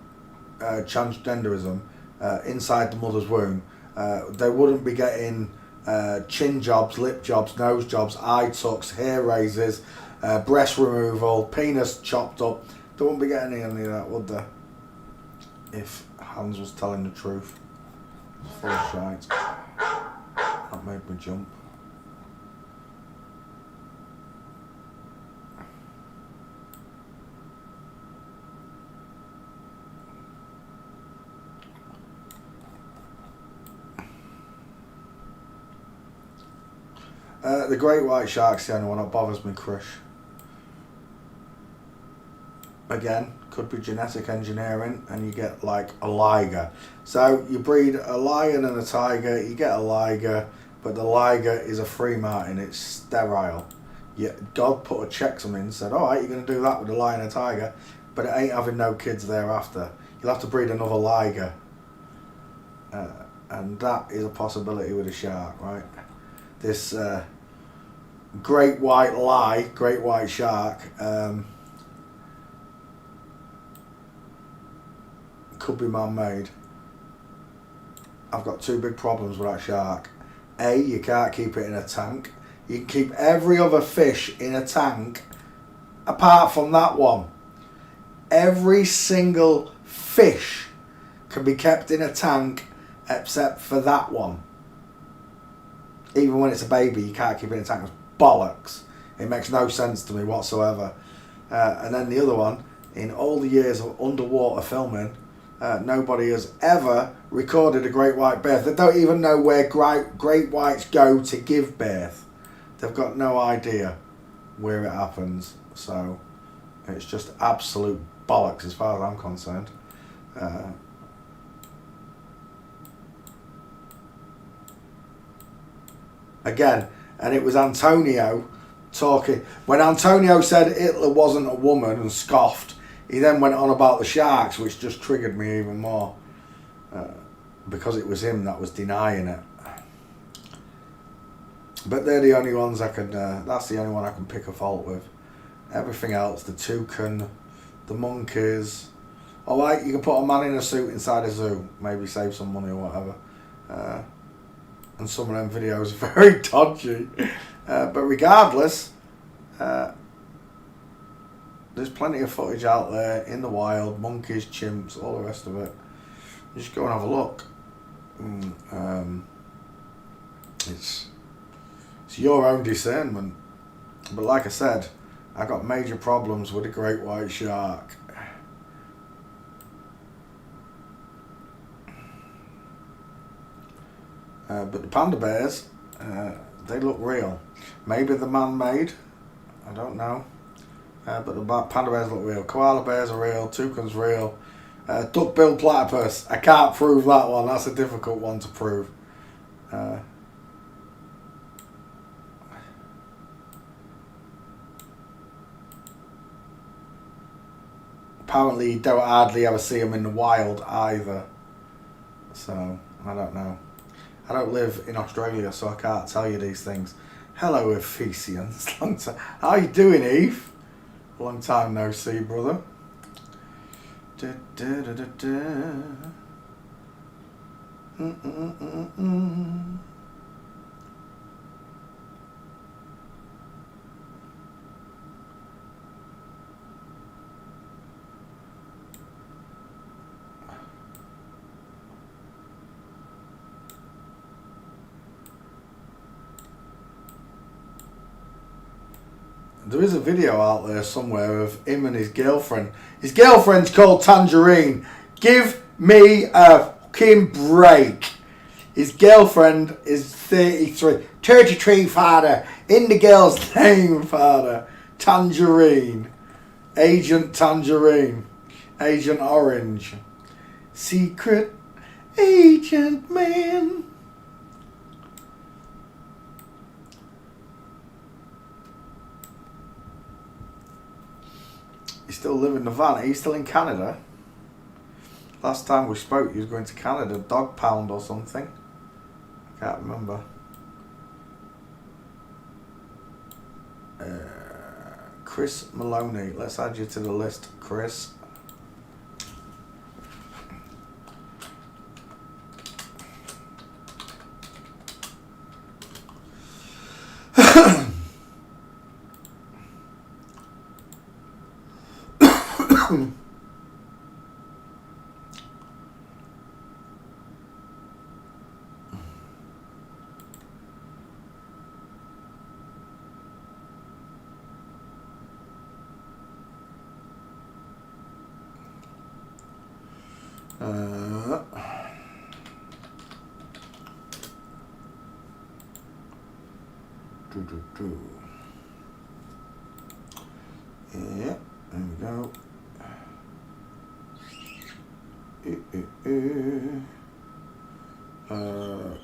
transgenderism inside the mother's womb, they wouldn't be getting chin jobs, lip jobs, nose jobs, eye tucks, hair raises, breast removal, penis chopped up. They wouldn't be getting any of that, would they? If Hans was telling the truth. It's full of shite. That made me jump. The great white shark's the only one that bothers me, Krish. Again, could be genetic engineering and you get like a liger. So you breed a lion and a tiger, you get a liger, but the liger is a Free Martin, it's sterile. God put a checksum in and said, alright, you're going to do that with a lion and a tiger, but it ain't having no kids thereafter. You'll have to breed another liger. And that is a possibility with a shark, right? This great white shark, could be man-made. I've got two big problems with that shark. A, you can't keep it in a tank. You can keep every other fish in a tank apart from that one. Every single fish can be kept in a tank except for that one. Even when it's a baby, you can't keep it in a tank. It's bollocks. It makes no sense to me whatsoever. And then the other one, in all the years of underwater filming, nobody has ever recorded a great white birth. They don't even know where great whites go to give birth. They've got no idea where it happens. So it's just absolute bollocks as far as I'm concerned. Again, and it was Antonio talking. When Antonio said Hitler wasn't a woman and scoffed, he then went on about the sharks, which just triggered me even more. Because it was him that was denying it. But they're the only ones I can, that's the only one I can pick a fault with. Everything else, the toucan, the monkeys. Alright, you can put a man in a suit inside a zoo, maybe save some money or whatever. And some of them videos are very dodgy. But regardless, there's plenty of footage out there in the wild, monkeys, chimps, all the rest of it. Just go and have a look. It's your own discernment. But like I said, I got major problems with a great white shark. But the panda bears, they look real. Maybe they're man-made, I don't know. But the panda bears look real. Koala bears are real, toucans real. Duck-billed platypus, I can't prove that one. That's a difficult one to prove. Apparently you don't hardly ever see them in the wild either. So, I don't know. I don't live in Australia, so I can't tell you these things. Hello, Ephesians. Long time. How you doing, Eve? Long time no see, brother. Da, da, da, da, da. There is a video out there somewhere of him and his girlfriend. His girlfriend's called Tangerine. Give me a fucking break. His girlfriend is 33. 33, father. In the girl's name, father. Tangerine. Agent Tangerine. Agent Orange. Secret Agent Man. You still live in the van? Are you still in Canada? Last time we spoke, you was going to Canada, dog pound or something. I can't remember. Chris Maloney. Let's add you to the list, Chris. Yeah, there we go.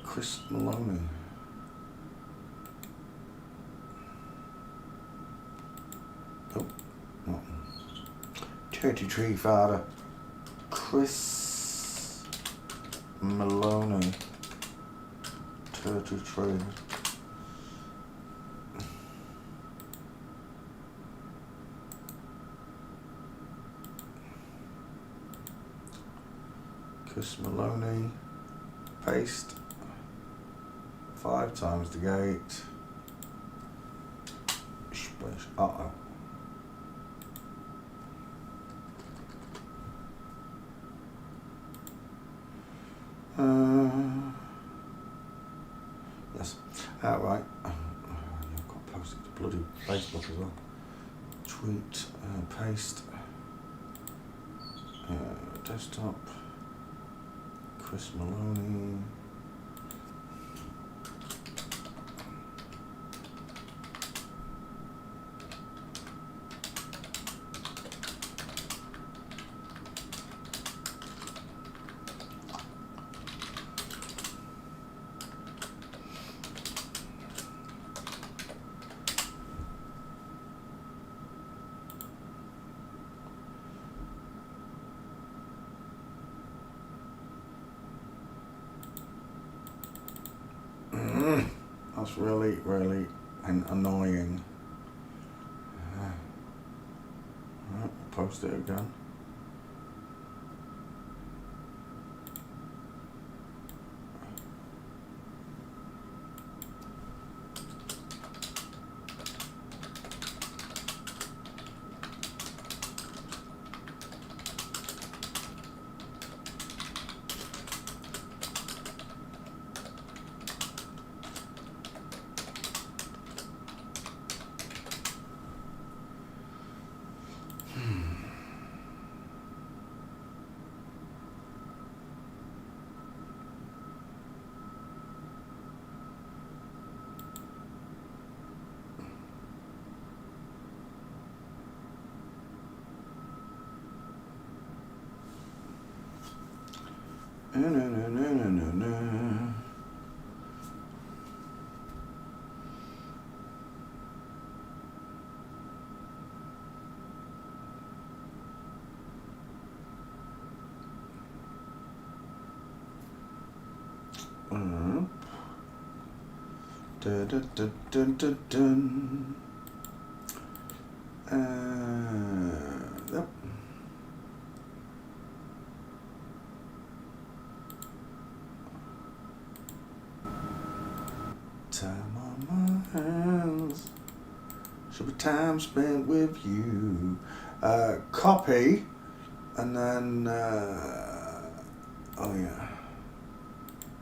Chris Maloney. Oh, no. Turkey Tree Father. Chris Maloney. Turkey Tree. Chris Maloney, paste, 5 times the gate, splish, uh-oh. Yes, right. I've got to post it to bloody Facebook as well. Tweet, paste, desktop. Chris Maloney. That's really, really annoying. Right, post it again. Dun, dun, dun, dun, dun, dun. Yep. Time on my hands should be time spent with you. Copy, and then oh yeah,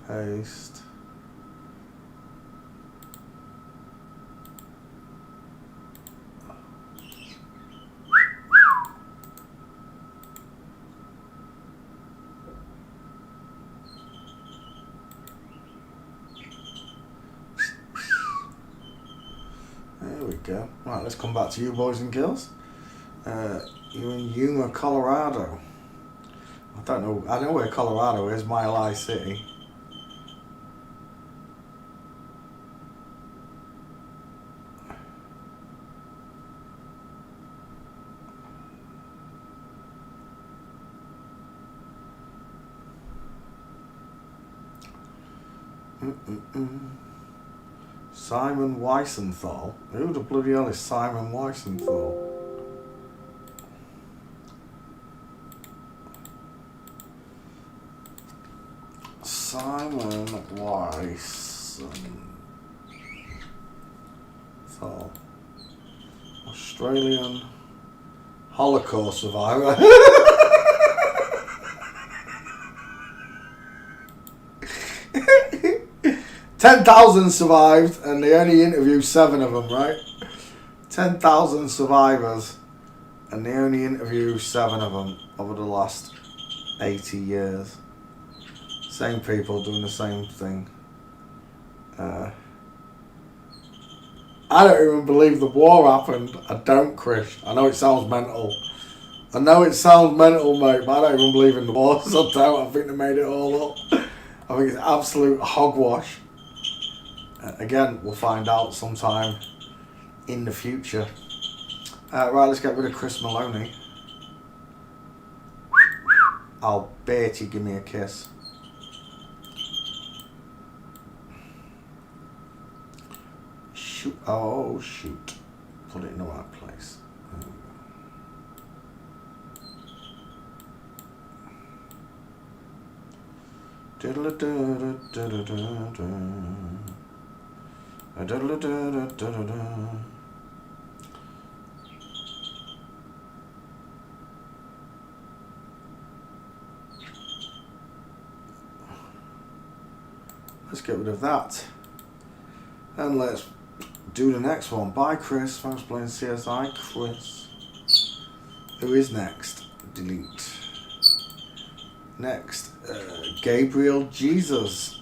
paste. There we go. Right, let's come back to you, boys and girls. You're in Yuma, Colorado. I don't know. I know where Colorado is, Mile High City. Simon Wiesenthal. Who the bloody hell is Simon Wiesenthal? Simon Wiesenthal. Australian Holocaust survivor. 10,000 survived, and they only interviewed 7 of them, right? 10,000 survivors, and they only interviewed 7 of them over the last 80 years. Same people doing the same thing. I don't even believe the war happened. I don't, Chris. I know it sounds mental. I know it sounds mental, mate, but I don't even believe in the war, so I don't. I think they made it all up. I think it's absolute hogwash. Again, we'll find out sometime in the future. Right, let's get rid of Chris Maloney. I'll bet you give me a kiss. Shoot. Oh, shoot. Put it in the right place. Let's get rid of that. And let's do the next one. Bye, Chris. Thanks for playing CSI, Chris. Who is next? Delete. Next, Gabriel Jesus.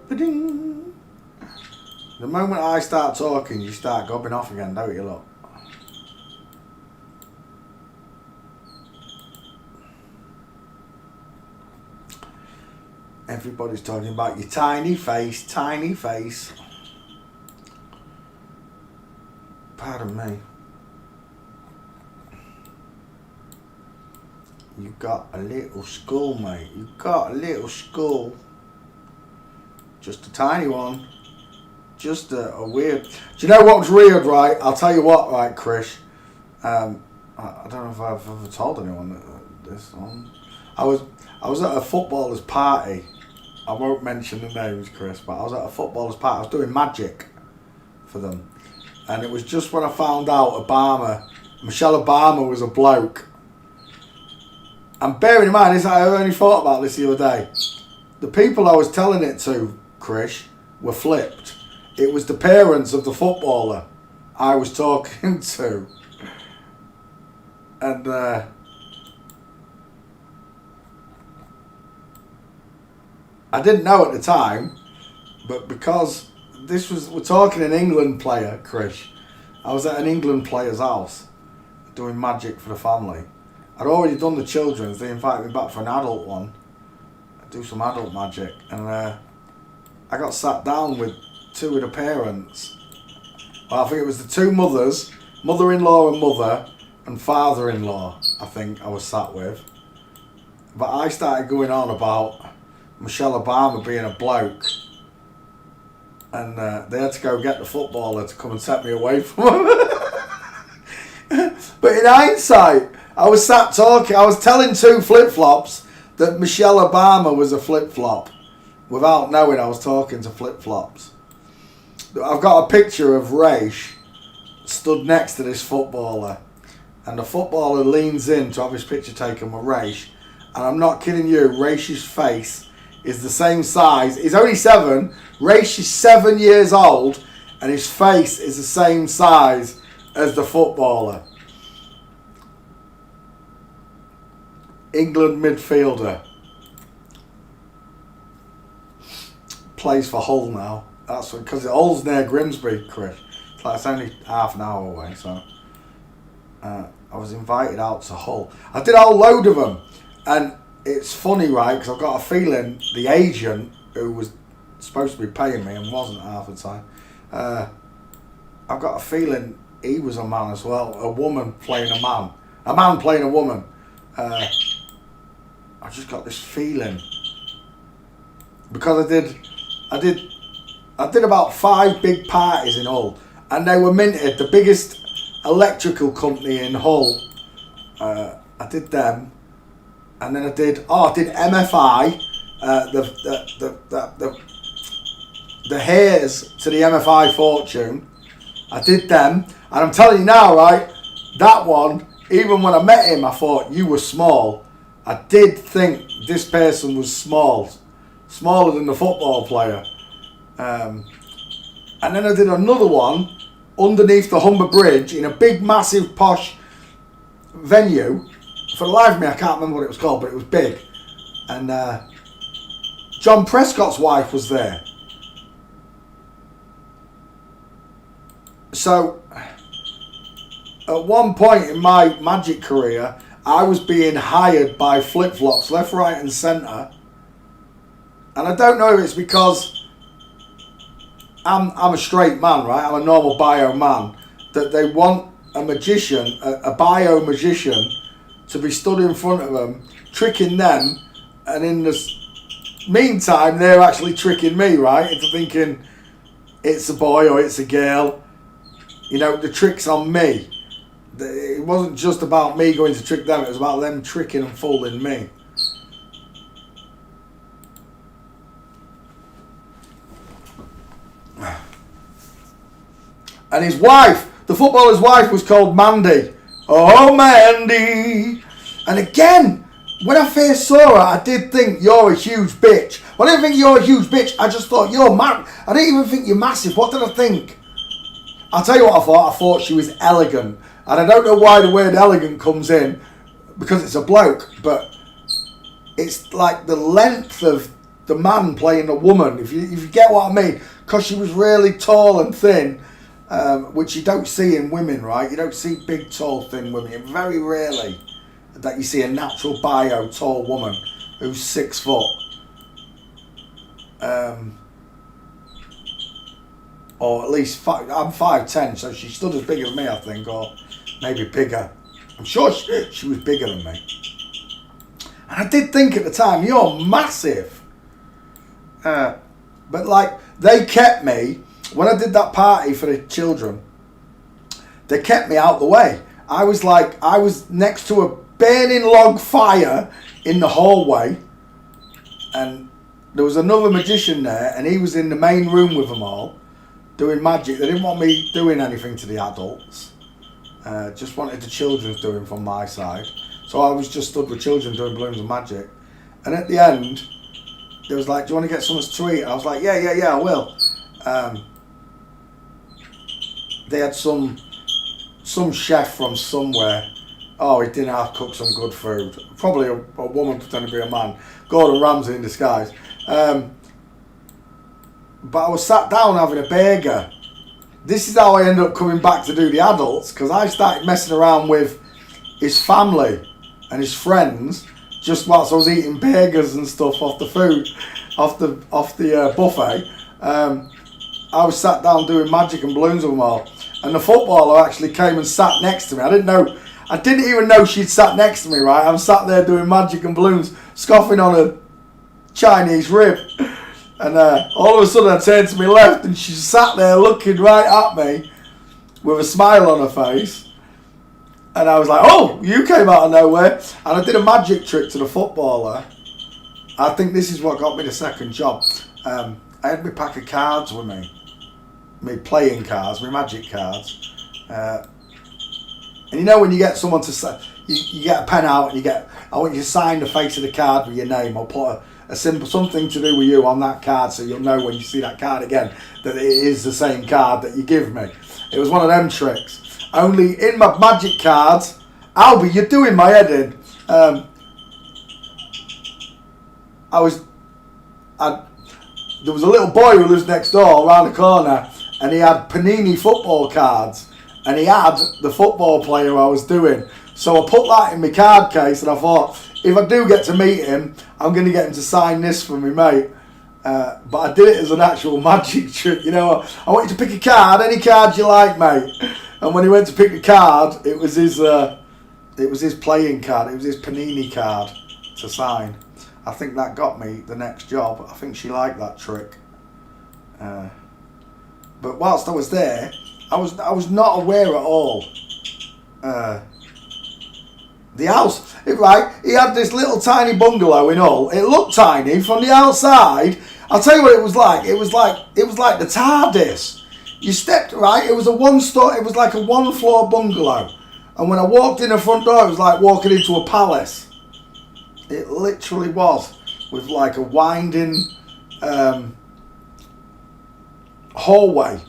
Ba-ding. The moment I start talking, you start gobbing off again, don't you, look? Everybody's talking about your tiny face, tiny face. Pardon me. You got a little skull, mate. You got a little skull. Just a tiny one. Just a weird... Do you know what was weird, right? I'll tell you what, right, Chris. I don't know if I've ever told anyone this one. I was at a footballer's party. I won't mention the names, Chris, but I was at a footballer's party. I was doing magic for them. And it was just when I found out Michelle Obama was a bloke. And bearing in mind, I only thought about this the other day. The people I was telling it to, Chris, were flipped. It was the parents of the footballer I was talking to. And I didn't know at the time, but because we're talking an England player, Chris. I was at an England player's house doing magic for the family. I'd already done the children's. They invited me back for an adult one. I do some adult magic, and I got sat down with 2 of the parents. Well, I think it was the 2 mothers, mother-in-law and mother, and father-in-law, I think I was sat with. But I started going on about Michelle Obama being a bloke, and they had to go get the footballer to come and take me away from him. But in hindsight, I was sat talking, I was telling 2 flip-flops that Michelle Obama was a flip-flop without knowing I was talking to flip-flops. I've got a picture of Raish stood next to this footballer, and the footballer leans in to have his picture taken with Raish, and I'm not kidding you, Raish's face is the same size. He's only 7. Raish is 7 years old, and his face is the same size as the footballer. England midfielder. plays for Hull now. That's because Hull's near Grimsby, Chris. It's only half an hour away, so I was invited out to Hull. I did a whole load of them, and it's funny, right? Because I've got a feeling the agent who was supposed to be paying me and wasn't half the time. I've got a feeling he was a man as well. A woman playing a man playing a woman. I just got this feeling because I did about 5 big parties in Hull, and they were minted. The biggest electrical company in Hull. I did them, and then I did MFI. The hairs to the MFI fortune. I did them, and I'm telling you now, right? That one, even when I met him, I thought you were small. I did think this person was smaller than the football player. And then I did another one underneath the Humber Bridge in a big, massive, posh venue. For the life of me, I can't remember what it was called, but it was big. And John Prescott's wife was there. So, at one point in my magic career, I was being hired by flip-flops, left, right and centre. And I don't know if it's because I'm a straight man, right? I'm a normal bio man. That they want a magician, a bio magician, to be stood in front of them, tricking them. And in the meantime, they're actually tricking me, right? Into thinking it's a boy or it's a girl. You know, the trick's on me. It wasn't just about me going to trick them. It was about them tricking and fooling me. And his wife, the footballer's wife, was called Mandy. Oh, Mandy. And again, when I first saw her, I did think you're a huge bitch. Well, I didn't think you're a huge bitch. I just thought you're mad. I didn't even think you're massive. What did I think? I'll tell you what I thought. I thought she was elegant. And I don't know why the word elegant comes in, because it's a bloke, but it's like the length of the man playing the woman, if you get what I mean, because she was really tall and thin, which you don't see in women, right? You don't see big, tall, thin women. Very rarely that you see a natural bio tall woman who's 6 foot. Or at least I'm 5'10", so she stood as big as me, I think, or maybe bigger. I'm sure she was bigger than me. And I did think at the time, you're massive. But like, they kept me, when I did that party for the children, they kept me out the way. I was next to a burning log fire in the hallway, and there was another magician there, and he was in the main room with them all, doing magic. They didn't want me doing anything to the adults. Just wanted the children doing from my side. So I was just stood with children doing balloons and magic. And at the end, they was like, do you want to get something to eat? And I was like, yeah, I will. They had some chef from somewhere. Oh, he didn't have to cook some good food. Probably a woman pretending to be a man. Gordon Ramsay in disguise. But I was sat down having a burger. This is how I ended up coming back to do the adults, because I started messing around with his family and his friends just whilst I was eating burgers and stuff off the food, off the buffet. I was sat down doing magic and balloons with them all, and the footballer actually came and sat next to me. I didn't even know she'd sat next to me, right? I'm sat there doing magic and balloons, scoffing on a Chinese rib. And all of a sudden I turned to my left and she sat there looking right at me with a smile on her face. And I was like, oh, you came out of nowhere. And I did a magic trick to the footballer. I think this is what got me the second job. I had my pack of cards with me. My playing cards, my magic cards. And you know when you get someone to you get a pen out and I want you to sign the face of the card with your name. I'll put a simple something to do with you on that card, so you'll know when you see that card again that it is the same card that you give me. It was one of them tricks. Only in my magic cards, Albie, you're doing my head in. there was a little boy who lives next door, around the corner, and he had Panini football cards, and he had the football player I was doing. So I put that in my card case, and I thought, if I do get to meet him, I'm going to get him to sign this for me, mate. But I did it as an actual magic trick, you know. I want you to pick a card, any card you like, mate. And when he went to pick the card, it was his playing card, it was his Panini card to sign. I think that got me the next job. I think she liked that trick. But whilst I was there, I was not aware at all. The house, he had this little tiny bungalow in Hull. It looked tiny from the outside. I'll tell you what it was like. It was like the TARDIS. You stepped it was like a one-floor bungalow. And when I walked in the front door, it was like walking into a palace. It literally was, with like a winding hallway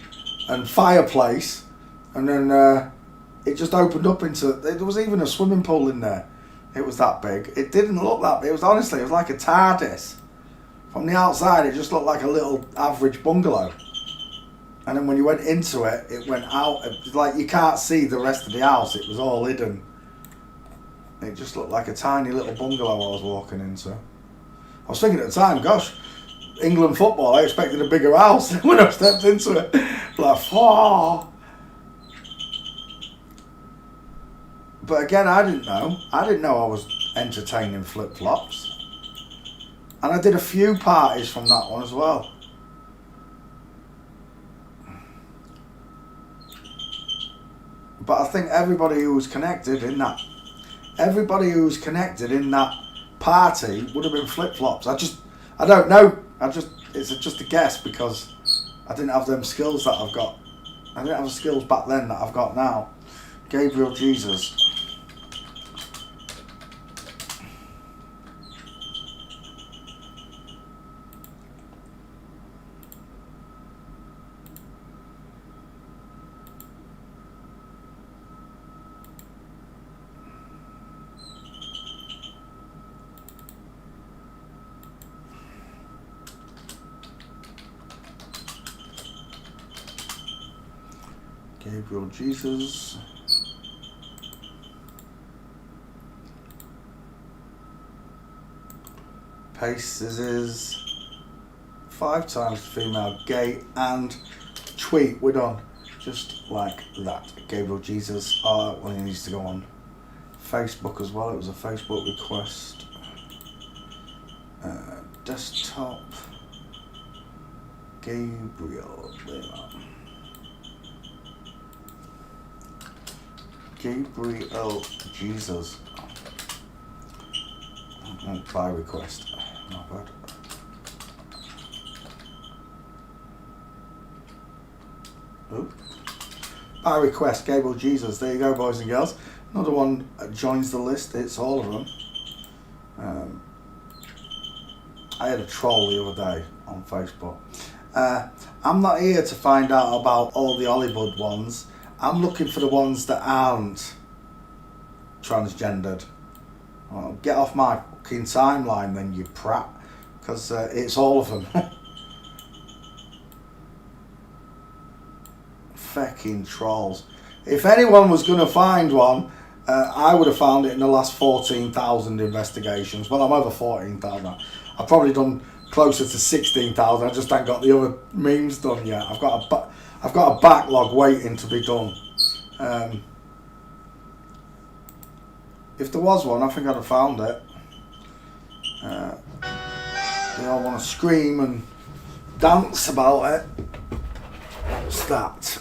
and fireplace, and then it just opened up into. There was even a swimming pool in there. It was that big. It didn't look that big. It was like a TARDIS. From the outside, it just looked like a little average bungalow. And then when you went into it, it went out. It was like you can't see the rest of the house. It was all hidden. It just looked like a tiny little bungalow I was walking into. I was thinking at the time, gosh, England football, I expected a bigger house when I stepped into it. Like, oh. But again, I didn't know. I didn't know I was entertaining flip-flops. And I did a few parties from that one as well. But I think everybody who was connected in that party would have been flip-flops. I don't know. It's just a guess, because I didn't have them skills that I've got. I didn't have the skills back then that I've got now. Gabriel Jesus. Gabriel Jesus. Paste scissors. 5 times female gay and tweet. We're done. Just like that. Gabriel Jesus. Well, he needs to go on Facebook as well. It was a Facebook request. Desktop. Gabriel. There you are. Gabriel Jesus. By request. Not bad. Oop. By request, Gabriel Jesus. There you go, boys and girls. Another one joins the list. It's all of them. I had a troll the other day on Facebook. I'm not here to find out about all the Hollywood ones. I'm looking for the ones that aren't transgendered. Well, get off my fucking timeline then, you prat. Because it's all of them. Fucking trolls. If anyone was going to find one, I would have found it in the last 14,000 investigations. Well, I'm over 14,000. I've probably done closer to 16,000. I just haven't got the other memes done yet. I've got a backlog waiting to be done. If there was one, I think I'd have found it. They all want to scream and dance about it. What's that?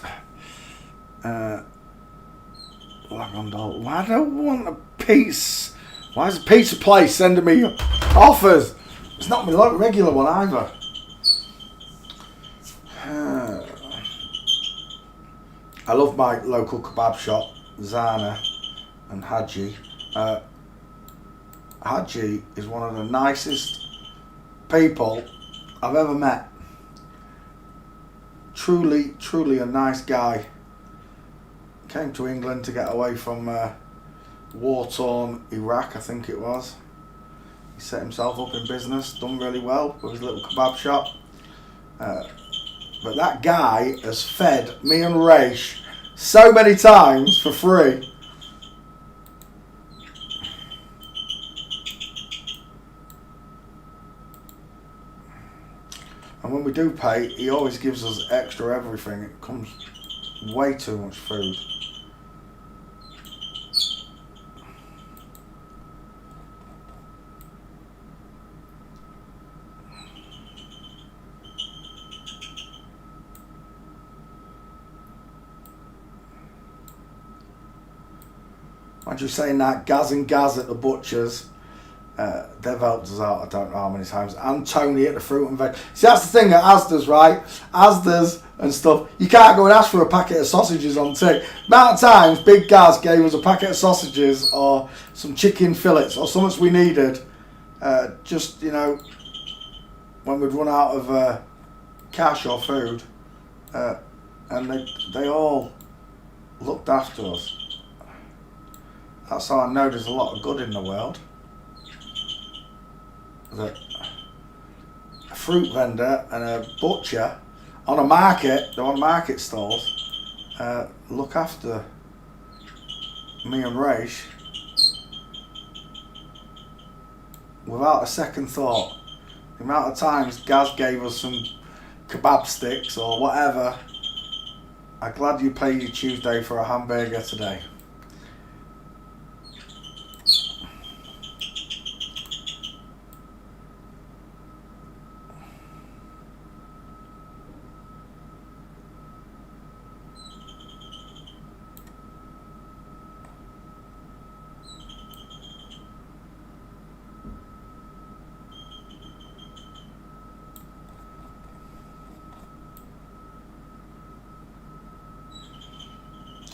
Lagondol. Why do I want a piece? Why is a pizza place sending me offers? It's not my regular one either. I love my local kebab shop, Zana and Haji. Haji is one of the nicest people I've ever met. Truly, truly a nice guy. Came to England to get away from war-torn Iraq, I think it was. He set himself up in business, done really well with his little kebab shop. But that guy has fed me and Raish so many times for free. And when we do pay, he always gives us extra everything. It comes way too much food. I'm just saying that Gaz and Gaz at the butchers, they've helped us out I don't know how many times. And Tony at the fruit and veg. See, that's the thing at Asda's, right? Asda's and stuff, you can't go and ask for a packet of sausages on tick. Amount of times Big Gaz gave us a packet of sausages or some chicken fillets or something we needed, just, you know, when we'd run out of cash or food, and they all looked after us. That's how I know there's a lot of good in the world. That a fruit vendor and a butcher on a market, they're on market stalls, look after me and Raish without a second thought. The amount of times Gaz gave us some kebab sticks or whatever. I'm glad you paid your Tuesday for a hamburger today.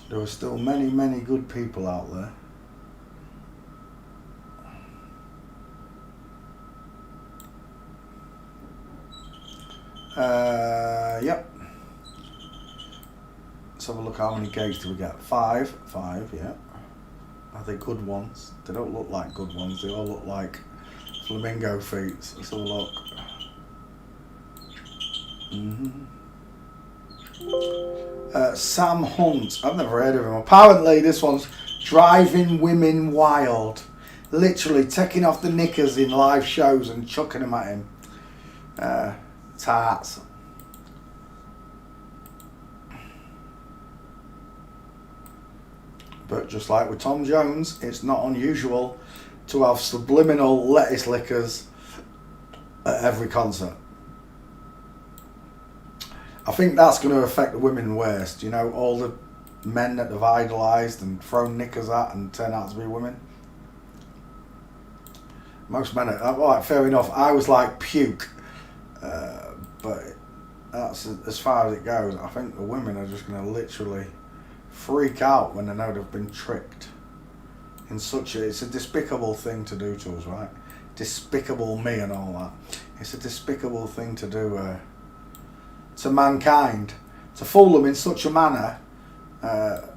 There are still many, many good people out there. Yep. Let's have a look how many gates do we get. Five, yeah. Are they good ones? They don't look like good ones, they all look like flamingo feet. Let's have a look. Sam Hunt, I've never heard of him. Apparently this one's driving women wild. Literally taking off the knickers in live shows and chucking them at him. Tarts. But just like with Tom Jones, it's not unusual to have subliminal lettuce lickers at every concert. I think that's going to affect the women worst. You know, all the men that they've idolised and thrown knickers at and turn out to be women. Most men are, alright, fair enough. I was like puke. But that's as far as it goes. I think the women are just going to literally freak out when they know they've been tricked. It's a despicable thing to do to us, right? Despicable me and all that. It's a despicable thing to do to mankind, to fool them in such a manner that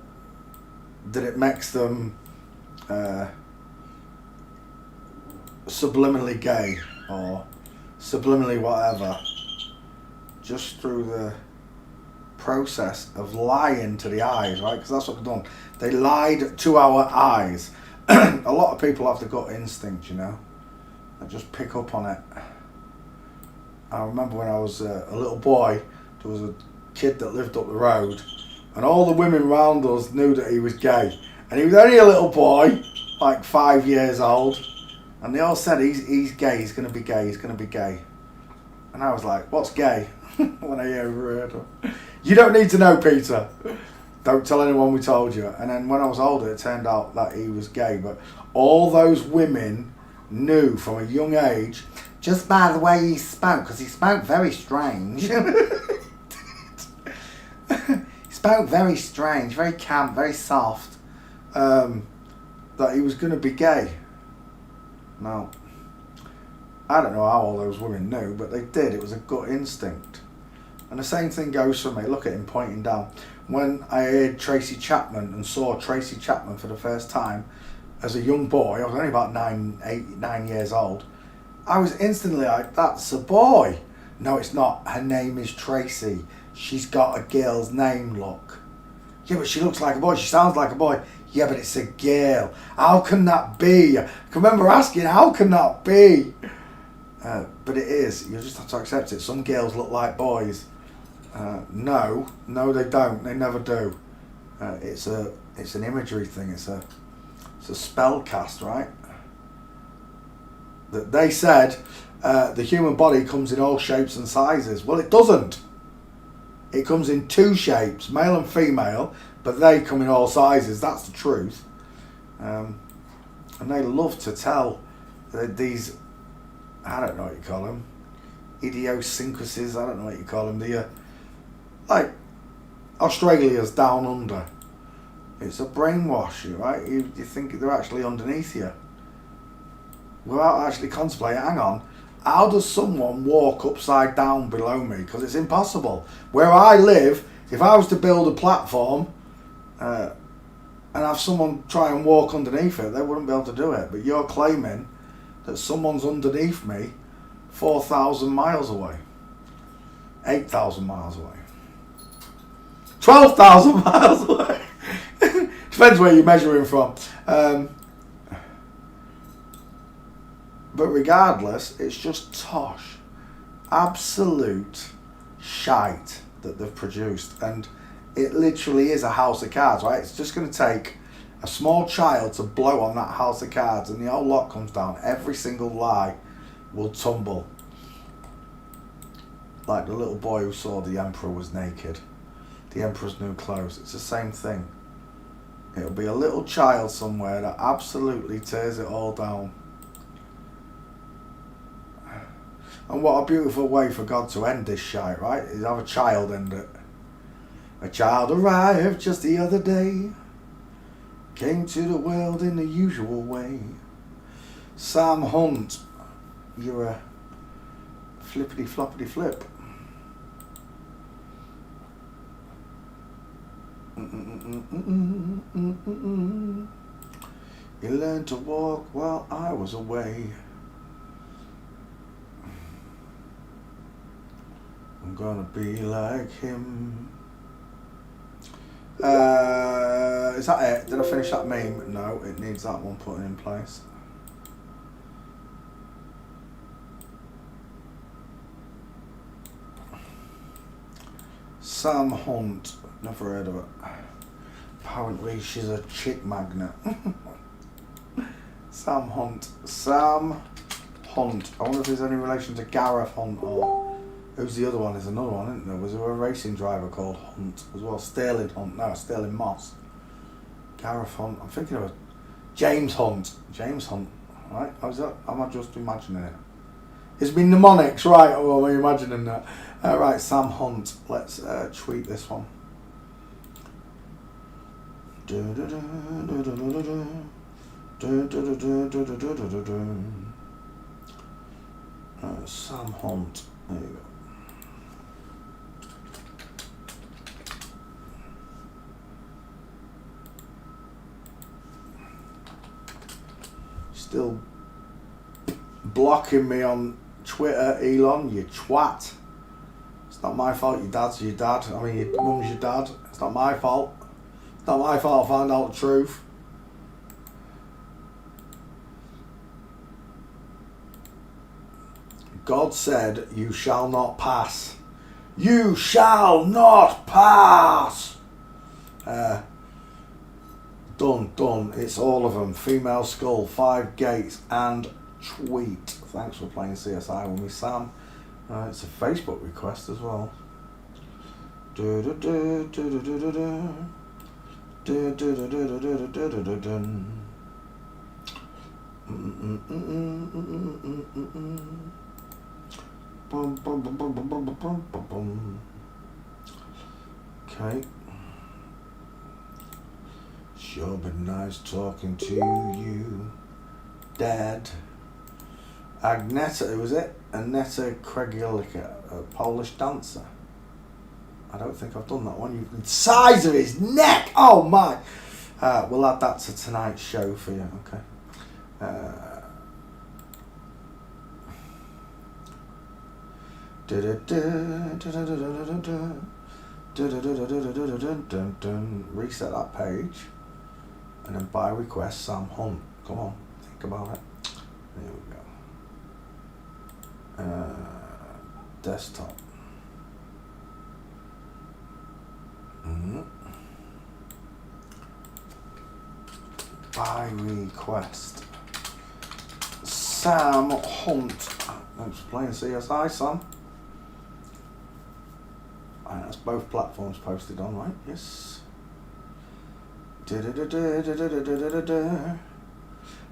it makes them subliminally gay or subliminally whatever, just through the process of lying to the eyes, right? Because that's what they've done. They lied to our eyes. A lot of people have the gut instinct, you know. They just pick up on it. I remember when I was a little boy, there was a kid that lived up the road, and all the women round us knew that he was gay. And he was only a little boy, like 5 years old, and they all said, he's gay, he's going to be gay, he's going to be gay. And I was like, what's gay? When I overheard him. You don't need to know, Peter. Don't tell anyone we told you. And then when I was older, it turned out that he was gay. But all those women knew from a young age, just by the way he spoke, because he spoke very strange. He spoke very strange, very camp, very soft, that he was going to be gay. Now, I don't know how all those women knew, but they did. It was a gut instinct. And the same thing goes for me. Look at him pointing down. When I heard Tracy Chapman and saw Tracy Chapman for the first time as a young boy, I was only about 9 years old, I was instantly like, that's a boy. No, it's not. Her name is Tracy. She's got a girl's name, look. Yeah, but she looks like a boy. She sounds like a boy. Yeah, but it's a girl. How can that be? I can remember asking, how can that be? But it is. You just have to accept it. Some girls look like boys. No, they don't. They never do. It's an imagery thing. It's a spell cast, right? That they said the human body comes in all shapes and sizes. Well, it doesn't. It comes in 2 shapes, male and female, but they come in all sizes. That's the truth. And they love to tell these, I don't know what you call them, idiosyncrasies, I don't know what you call them. Like Australia's down under. It's a brainwash, right? You think they're actually underneath you. Without actually contemplating, hang on, how does someone walk upside down below me? Because it's impossible. Where I live, if I was to build a platform and have someone try and walk underneath it, they wouldn't be able to do it. But you're claiming that someone's underneath me 4,000 miles away, 8,000 miles away, 12,000 miles away. Depends where you're measuring from. But regardless, it's just tosh. Absolute shite that they've produced. And it literally is a house of cards, right? It's just going to take a small child to blow on that house of cards and the whole lot comes down. Every single lie will tumble. Like the little boy who saw the emperor was naked. The emperor's new clothes. It's the same thing. It'll be a little child somewhere that absolutely tears it all down. And what a beautiful way for God to end this shite, right? Is have a child end it. A child arrived just the other day, came to the world in the usual way. Sam Hunt, you're a flippity floppity flip. You learned to walk while I was away. I'm gonna be like him. Is that it? Did I finish that meme? No, it needs that one put in place. Sam Hunt, never heard of it. Apparently she's a chick magnet. Sam Hunt. Sam Hunt. I wonder if there's any relation to Gareth Hunt or who's the other one? There's another one, isn't there? Was there a racing driver called Hunt as well? Sterling Hunt. No, Sterling Moss. Gareth Hunt. I'm thinking of a James Hunt. James Hunt. Right? How's that? Am I just imagining it? It's been mnemonics, right? Or am I imagining that? Right, Sam Hunt. Let's tweet this one. Sam Hunt. There you go. Still blocking me on Twitter, Elon, you twat. It's not my fault, your dad's your dad. I mean, your mum's your dad. It's not my fault. It's not my fault I found out the truth. God said, you shall not pass. You shall not pass. Done. It's all of them. Female skull, 5 gates, and tweet. Thanks for playing CSI with me, Sam. It's a Facebook request as well. Okay. Sure been nice talking to you, Dad. Agneta, who was it? Aneta Kregielika, a Polish dancer. I don't think I've done that one. The size of his neck! Oh my! We'll add that to tonight's show for you, okay? Reset that page. And then by request, Sam Hunt. Come on, think about it. There we go. Desktop. By request. Sam Hunt. Thanks for playing CSI, Sam. And that's both platforms posted on, right? Yes.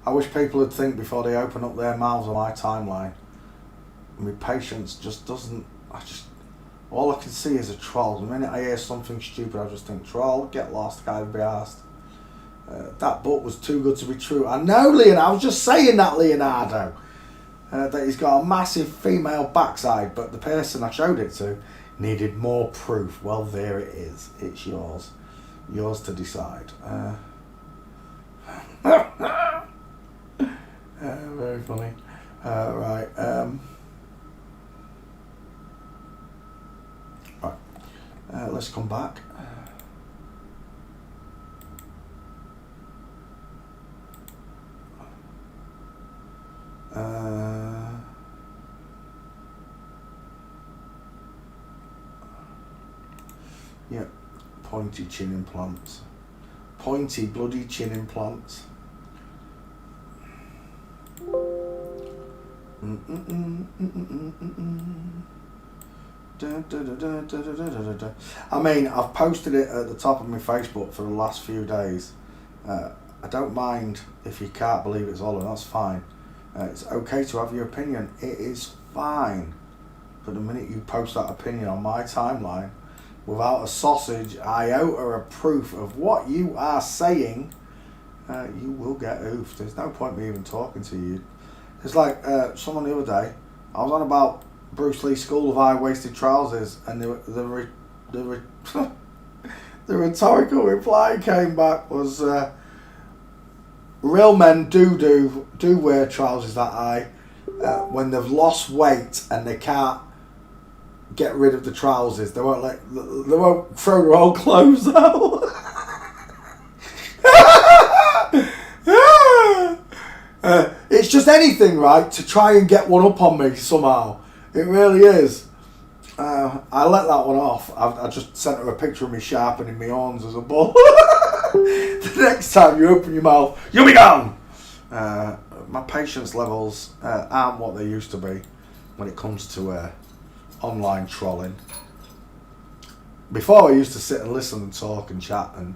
I wish people would think before they open up their mouths on my timeline. My patience just doesn't. All I can see is a troll. The minute I hear something stupid, I just think troll, get lost, can't be asked. That book was too good to be true. I know, Leonardo. I was just saying that, Leonardo. That he's got a massive female backside, but the person I showed it to needed more proof. Well, there it is. It's yours. Yours to decide. Very funny. Right. Right. Let's come back. Yeah, pointy chin implants. Pointy bloody chin implants. I mean, I've posted it at the top of my Facebook for the last few days. I don't mind if you can't believe it's Ollie, that's fine. It's okay to have your opinion. It is fine. But the minute you post that opinion on my timeline without a sausage iota of proof of what you are saying, you will get oofed. There's no point me even talking to you. It's like someone the other day, I was on about Bruce Lee's School of High-Waisted Trousers, and the rhetorical reply came back was, real men do wear trousers that high when they've lost weight and they can't get rid of the trousers. They won't throw their old clothes out. It's just anything, right, to try and get one up on me somehow. It really is. I let that one off. I just sent her a picture of me sharpening my horns as a bull. The next time you open your mouth, you'll be gone. My patience levels aren't what they used to be when it comes to online trolling. Before I used to sit and listen and talk and chat, and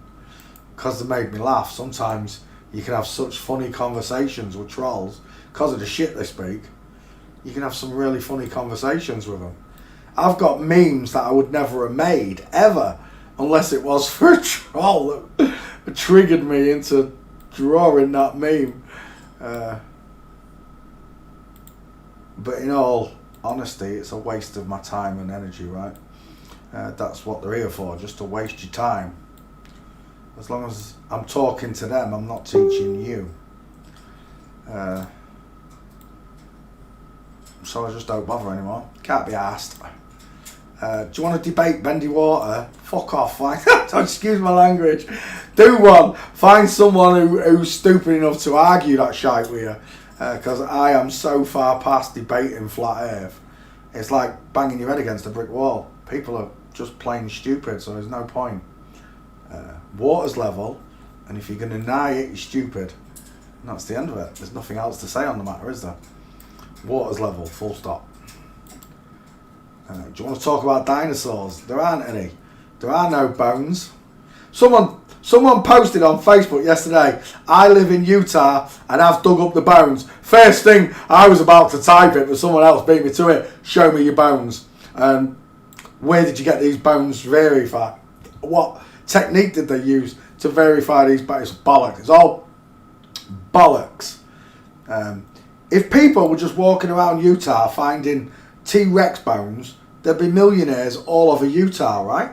because they made me laugh, sometimes you can have such funny conversations with trolls because of the shit they speak. You can have some really funny conversations with them. I've got memes that I would never have made ever unless it was for a troll that triggered me into drawing that meme. But in all honesty, it's a waste of my time and energy, right? That's what they're here for, just to waste your time. As long as I'm talking to them, I'm not teaching you. So I just don't bother anymore. Can't be asked. Do you want to debate Bendy Water? Fuck off. Don't excuse my language. Do one. Find someone who's stupid enough to argue that shite with you. Because I am so far past debating flat earth. It's like banging your head against a brick wall. People are just plain stupid, so there's no point. Water's level, and if you're going to deny it, you're stupid. And that's the end of it. There's nothing else to say on the matter, is there? Water's level, full stop. Do you want to talk about dinosaurs? There aren't any. There are no bones. Someone posted on Facebook yesterday, I live in Utah and I've dug up the bones. First thing, I was about to type it, but someone else beat me to it. Show me your bones. Where did you get these bones verified? What technique did they use to verify these bones? It's bollocks. It's all bollocks. If people were just walking around Utah finding T-Rex bones, there'd be millionaires all over Utah, right?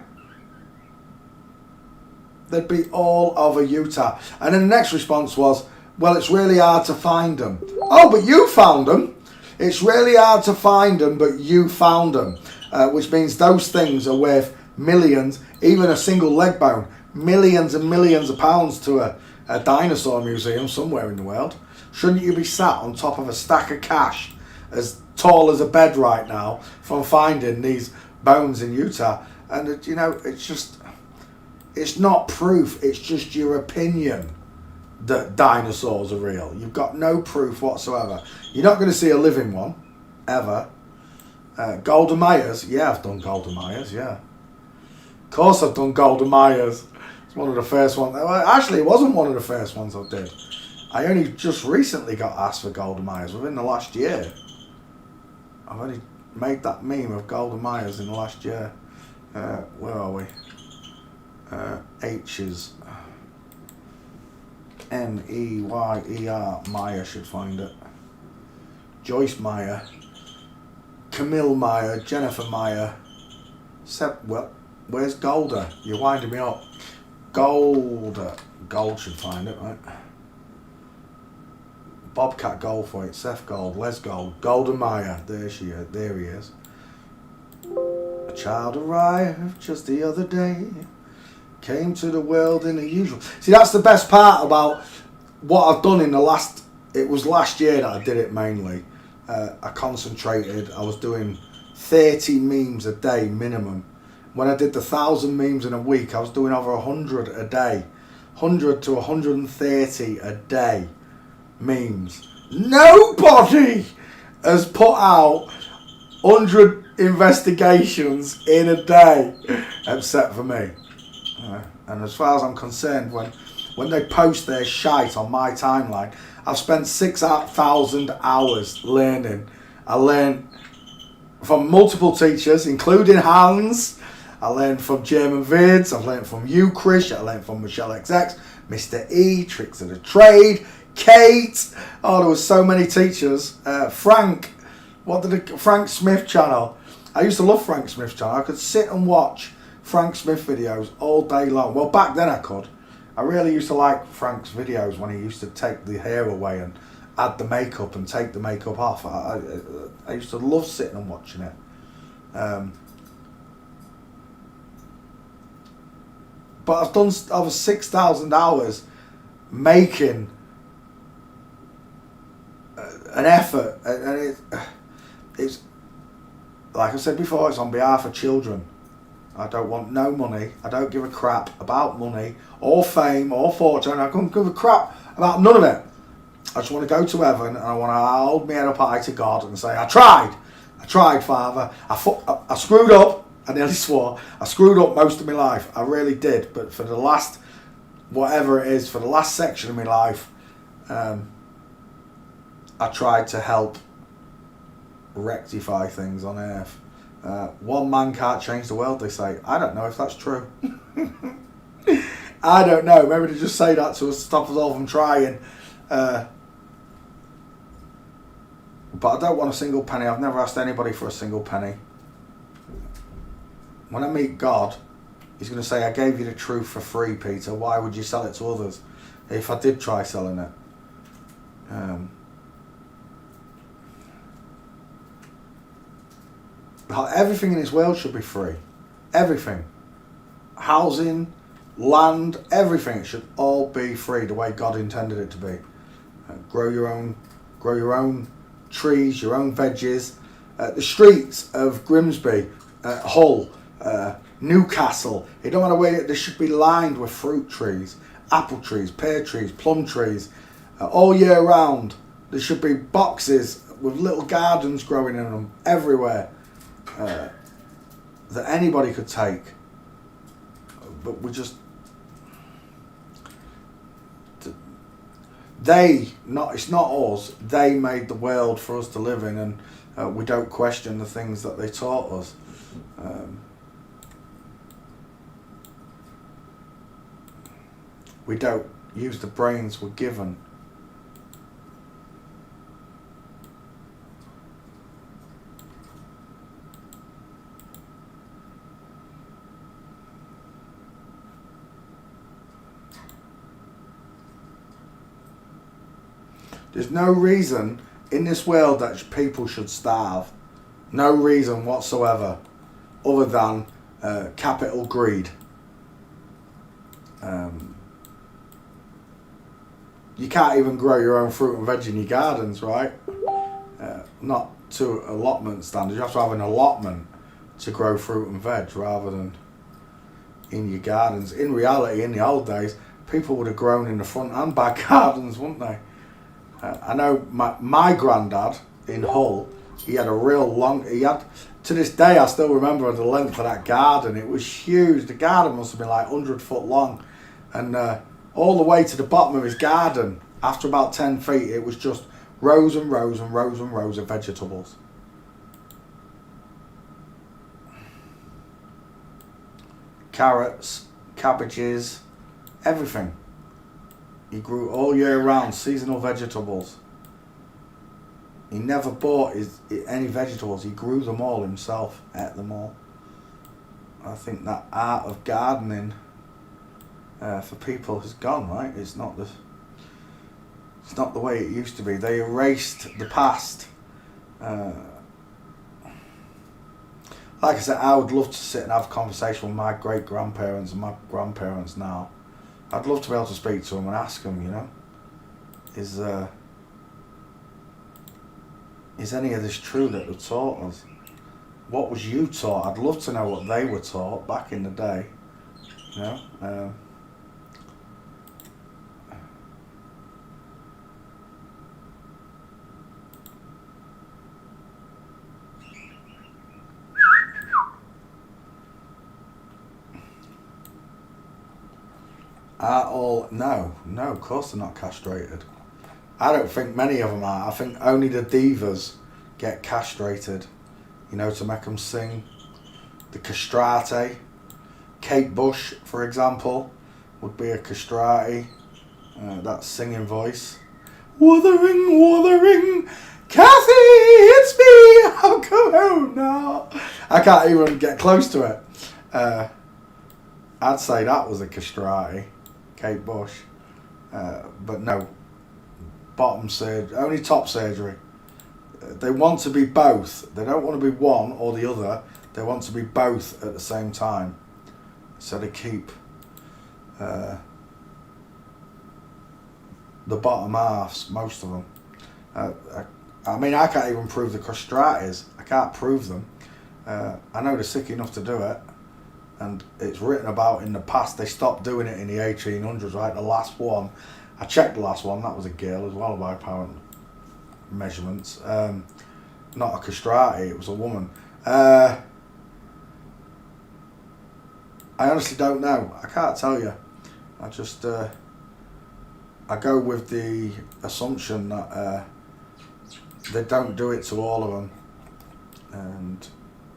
They'd be all over Utah. And then the next response was, well, it's really hard to find them. Oh, but you found them. It's really hard to find them, but you found them, which means those things are worth millions, even a single leg bone, millions and millions of pounds to a dinosaur museum somewhere in the world. Shouldn't you be sat on top of a stack of cash as tall as a bed right now from finding these bones in Utah? And you know, it's not proof, it's just your opinion that dinosaurs are real. You've got no proof whatsoever. You're not going to see a living one, ever. Golda Meyers, yeah, I've done Golda Meyers, yeah. Of course I've done Golda Meyers. It's one of the first ones. Well, actually, it wasn't one of the first ones I did. I only just recently got asked for Golda Meyers within the last year. I've only made that meme of Golda Meyers in the last year. Where are we? H's. Meyer. Meyer should find it. Joyce Meyer. Camille Meyer. Jennifer Meyer. Well, where's Golda? You're winding me up. Golda. Gold should find it, right? Bobcat Gold for it. Seth Gold. Les Gold. Golda Meyer. There she is. There he is. A child arrived just the other day. Came to the world in the usual. See, that's the best part about what I've done in the last. It was last year that I did it mainly. I concentrated. I was doing 30 memes a day minimum. When I did the 1,000 memes in a week, I was doing over 100 a day. 100 to 130 a day memes. Nobody has put out 100 investigations in a day except for me. And as far as I'm concerned, when they post their shite on my timeline, I've spent 6,000 hours learning. I learned from multiple teachers, including Hans. I learned from German Vids. I've learned from you, Chris. I learned from Michelle XX, Mr. E, Tricks of the Trade, Kate. Oh, there was so many teachers. Frank, Frank Smith channel. I used to love Frank Smith channel. I could sit and watch Frank Smith videos all day long. Well, back then I could. I really used to like Frank's videos when he used to take the hair away and add the makeup and take the makeup off. I used to love sitting and watching it. But I've done over 6,000 hours making an effort, and it's like I said before, it's on behalf of children. I don't want no money. I don't give a crap about money or fame or fortune. I couldn't give a crap about none of it. I just want to go to heaven, and I want to hold my head up high to God and say, I tried, Father. I screwed up. I nearly swore. I screwed up most of my life. I really did. But for the last, whatever it is, for the last section of my life, I tried to help rectify things on earth. One man can't change the world, they say. I don't know if that's true. I don't know. Maybe they just say that to stop us all from trying. But I don't want a single penny. I've never asked anybody for a single penny. When I meet God, he's going to say, I gave you the truth for free, Peter. Why would you sell it to others? If I did try selling it. Everything in this world should be free. Everything. Housing, land, everything. It should all be free the way God intended it to be. Grow your own trees, your own veggies. The streets of Grimsby, Hull, Newcastle, it don't matter where, they should be lined with fruit trees, apple trees, pear trees, plum trees, all year round. There should be boxes with little gardens growing in them everywhere that anybody could take. But we just, it's not us, they made the world for us to live in, and we don't question the things that they taught us. We don't use the brains we're given. There's no reason in this world that people should starve. No reason whatsoever other than capital greed. You can't even grow your own fruit and veg in your gardens, right? Not to allotment standards. You have to have an allotment to grow fruit and veg rather than in your gardens. In reality, in the old days, people would have grown in the front and back gardens, wouldn't they? I know my granddad in Hull, he had a real long, to this day I still remember the length of that garden. It was huge. The garden must have been like 100 foot long, and all the way to the bottom of his garden, after about 10 feet, it was just rows and rows and rows and rows of vegetables. Carrots, cabbages, everything. He grew all year round, seasonal vegetables. He never bought any vegetables. He grew them all himself, ate them all. I think that art of gardening for people has gone, right? It's not the way it used to be. They erased the past. Like I said, I would love to sit and have a conversation with my great-grandparents and my grandparents now. I'd love to be able to speak to them and ask them, is any of this true that they've taught us? What was you taught? I'd love to know what they were taught back in the day. No, of course they're not castrated. I don't think many of them are. I think only the divas get castrated, to make them sing. The castrati. Kate Bush, for example, would be a castrati. That singing voice. Wuthering, wuthering, Kathy, it's me, I'll come home now. I can't even get close to it. I'd say that was a castrati, Kate Bush. But no, bottom surgery, only top surgery. They want to be both. They don't want to be one or the other. They want to be both at the same time. So they keep the bottom halves, most of them. I can't even prove the castratis. I can't prove them. I know they're sick enough to do it. And it's written about in the past. They stopped doing it in the 1800s, right? The last one, I checked the last one, that was a girl as well by apparent measurements. Not a castrati, it was a woman. I honestly don't know. I can't tell you. I just, I go with the assumption that they don't do it to all of them. And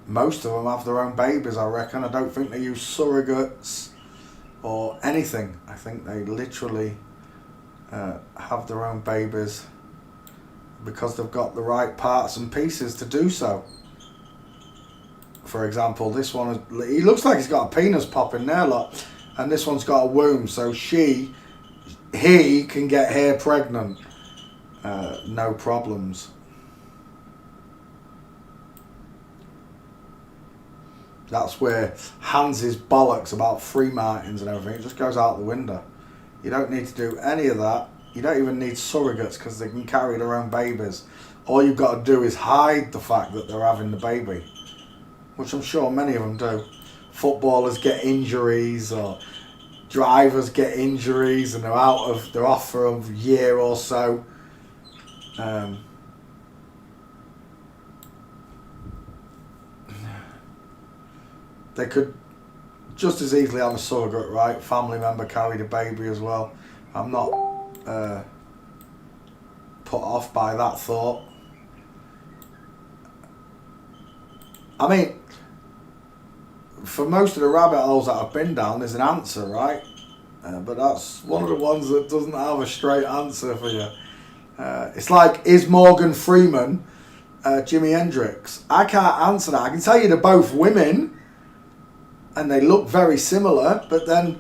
most of them have their own babies, I reckon. I don't think they use surrogates or anything. I think they literally have their own babies because they've got the right parts and pieces to do so. For example, this one, he looks like he's got a penis popping there, look, and this one's got a womb, so he can get her pregnant. No problems. That's where Hans's bollocks about free martins and everything, it just goes out the window. You don't need to do any of that. You don't even need surrogates because they can carry their own babies. All you've got to do is hide the fact that they're having the baby, which I'm sure many of them do. Footballers get injuries or drivers get injuries and they're off for a year or so. They could just as easily have a surrogate, right? Family member carried a baby as well. I'm not put off by that thought. I mean, for most of the rabbit holes that I've been down, there's an answer, right? But that's one of the ones that doesn't have a straight answer for you. It's like, is Morgan Freeman Jimi Hendrix? I can't answer that. I can tell you they're both women, and they look very similar, but then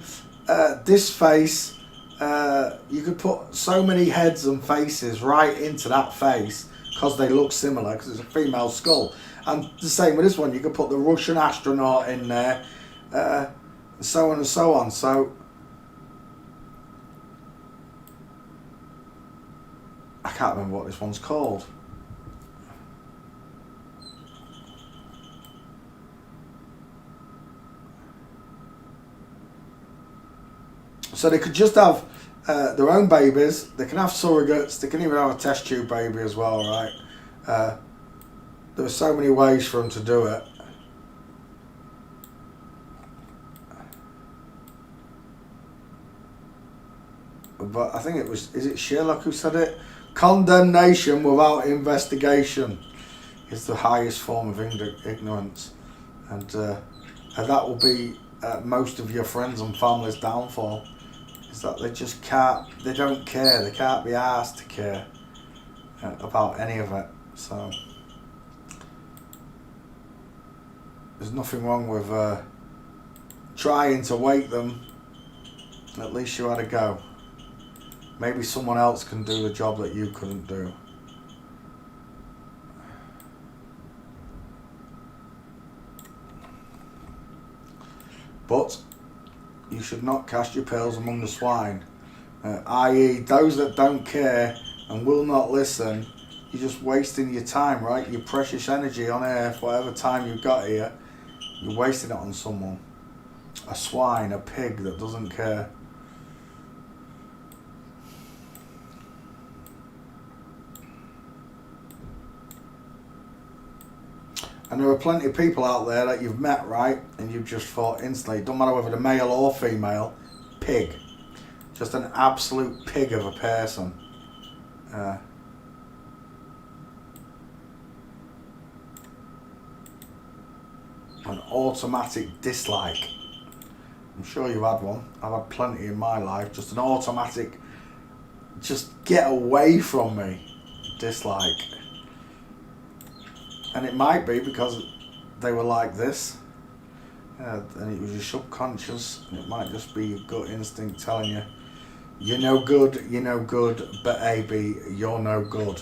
this face, you could put so many heads and faces right into that face because they look similar, because it's a female skull. And the same with this one, you could put the Russian astronaut in there, so on and so on. So I can't remember what this one's called. So they could just have their own babies. They can have surrogates. They can even have a test tube baby as well, right? There are so many ways for them to do it. But I think it was, is it Sherlock who said it? Condemnation without investigation is the highest form of ignorance. And that will be most of your friends and family's downfall. Is that they just can't, they don't care. They can't be asked to care about any of it. So there's nothing wrong with trying to wake them. At least you had a go. Maybe someone else can do the job that you couldn't do. But you should not cast your pearls among the swine, i.e. those that don't care and will not listen. You're just wasting your time, right? Your precious energy on earth, whatever time you've got here, you're wasting it on someone. A swine, a pig that doesn't care. And there are plenty of people out there that you've met, right? And you've just thought instantly, don't matter whether they're male or female, pig. Just an absolute pig of a person. An automatic dislike. I'm sure you've had one. I've had plenty in my life. Just an automatic, just get away from me dislike. And it might be because they were like this, and it was your subconscious, and it might just be your gut instinct telling you, you're no good, but AB, you're no good.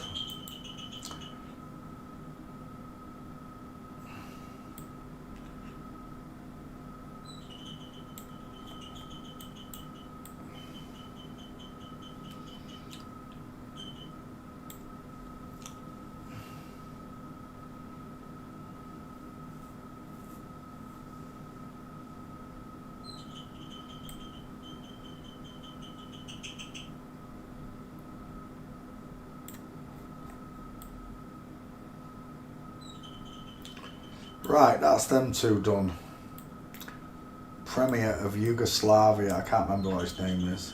Right, that's them two done. Premier of Yugoslavia, I can't remember what his name is.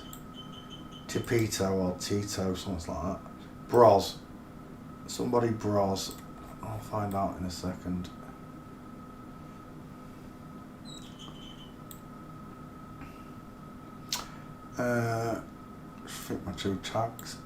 Tipito or Tito, something like that. Broz. Somebody Broz. I'll find out in a second. Fit my two tags.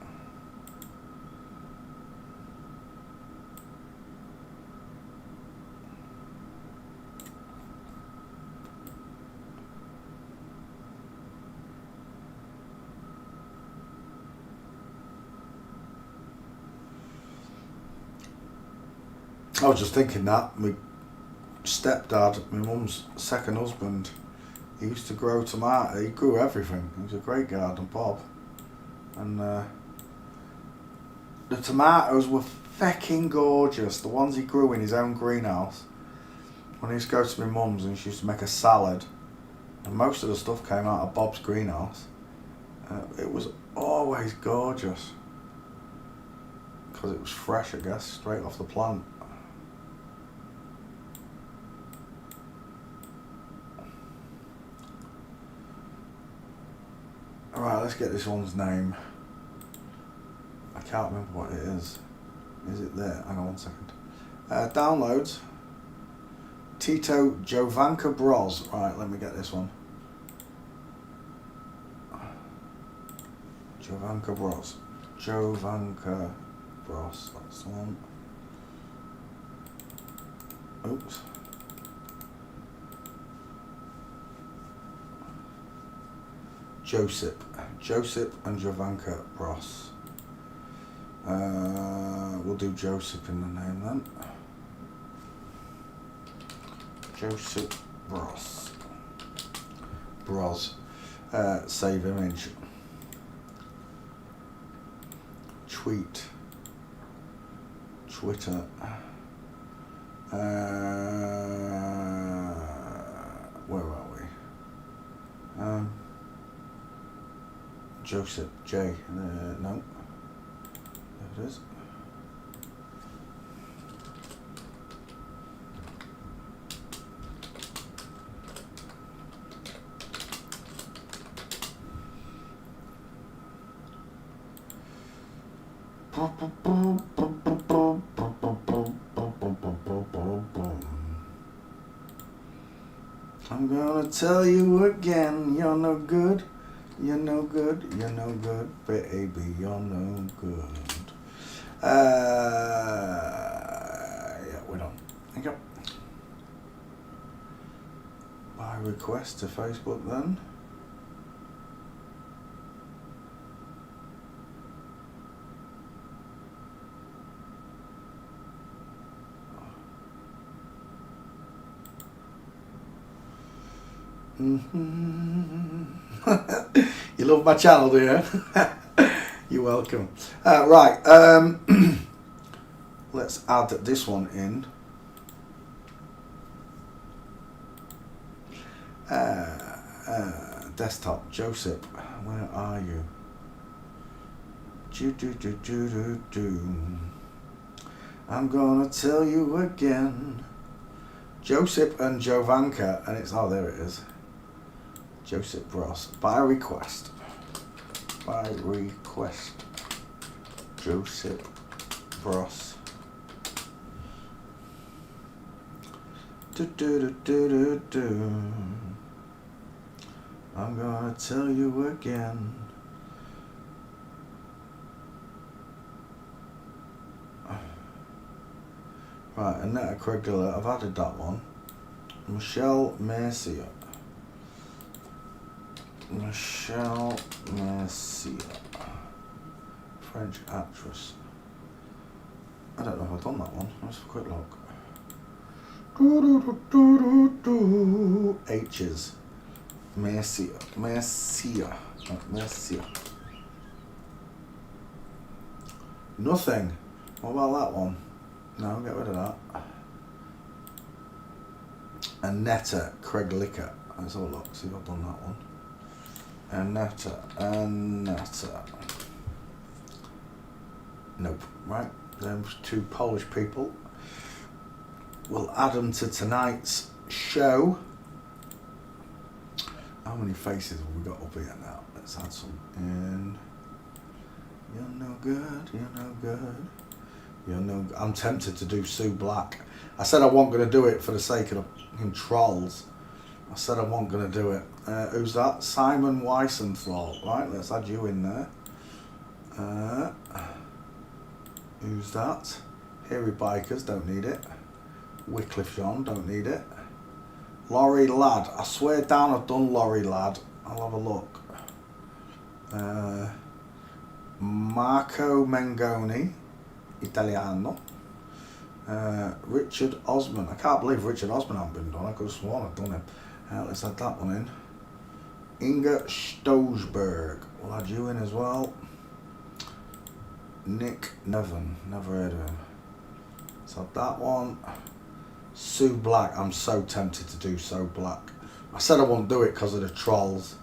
I was just thinking that my stepdad, my mum's second husband, he used to grow tomato. He grew everything. He was a great garden Bob, and the tomatoes were fecking gorgeous. The ones he grew in his own greenhouse. When he used to go to my mum's and she used to make a salad, and most of the stuff came out of Bob's greenhouse. It was always gorgeous because it was fresh, I guess, straight off the plant. Alright, let's get this one's name. I can't remember what it is. Is it there? Hang on 1 second. Downloads. Tito Jovanka Broz. Right, let me get this one. Jovanka Broz. Jovanka Broz. That's the one. Oops. Josip and Jovanka Broz. We'll do Joseph in the name then. Joseph Bros. Save image. Tweet. Twitter. Where are we? Joseph J. No. There it is. I'm gonna tell you again, you're no good, you're no good, you're no good, baby, you're no good. Yeah, we're done. Thank you. By request to Facebook then. You love my channel, do you? You're welcome. Right, let's add this one in. Desktop, Joseph, where are you? I'm gonna tell you again. Joseph and Jovanka, and it's, oh, there it is. Joseph Bros. By request. By request. Joseph Bros. I'm gonna tell you again. Right, Annette Craigula, I've added that one. Michelle Mercier. Michelle Mercier. French actress. I don't know if I've done that one. Let's have a quick look. H's. Mercier. Mercier. Mercier. Nothing. What about that one? No, get rid of that. Annetta Craig-Licker. Let's have a look, see if I've done that one. Annetta. Nope. Right, those two Polish people. We'll add them to tonight's show. How many faces have we got up here now? Let's add some in. You're no good, you're no good. I'm tempted to do Sue Black. I said I wasn't going to do it for the sake of the trolls. I said I wasn't going to do it. Who's that? Simon Weissenthal. Right, let's add you in there. Who's that? Hairy Bikers, don't need it. Wycliffe John, don't need it. Laurie Ladd. I swear down I've done Laurie Ladd. I'll have a look. Marco Mengoni. Italiano. Richard Osman. I can't believe Richard Osman hasn't been done. I could have sworn I'd done him. Let's add that one in. Inga Stosberg. We'll add you in as well. Nick Nevin. Never heard of him. Let's add that one. Sue Black. I'm so tempted to do Sue Black. I said I won't do it because of the trolls.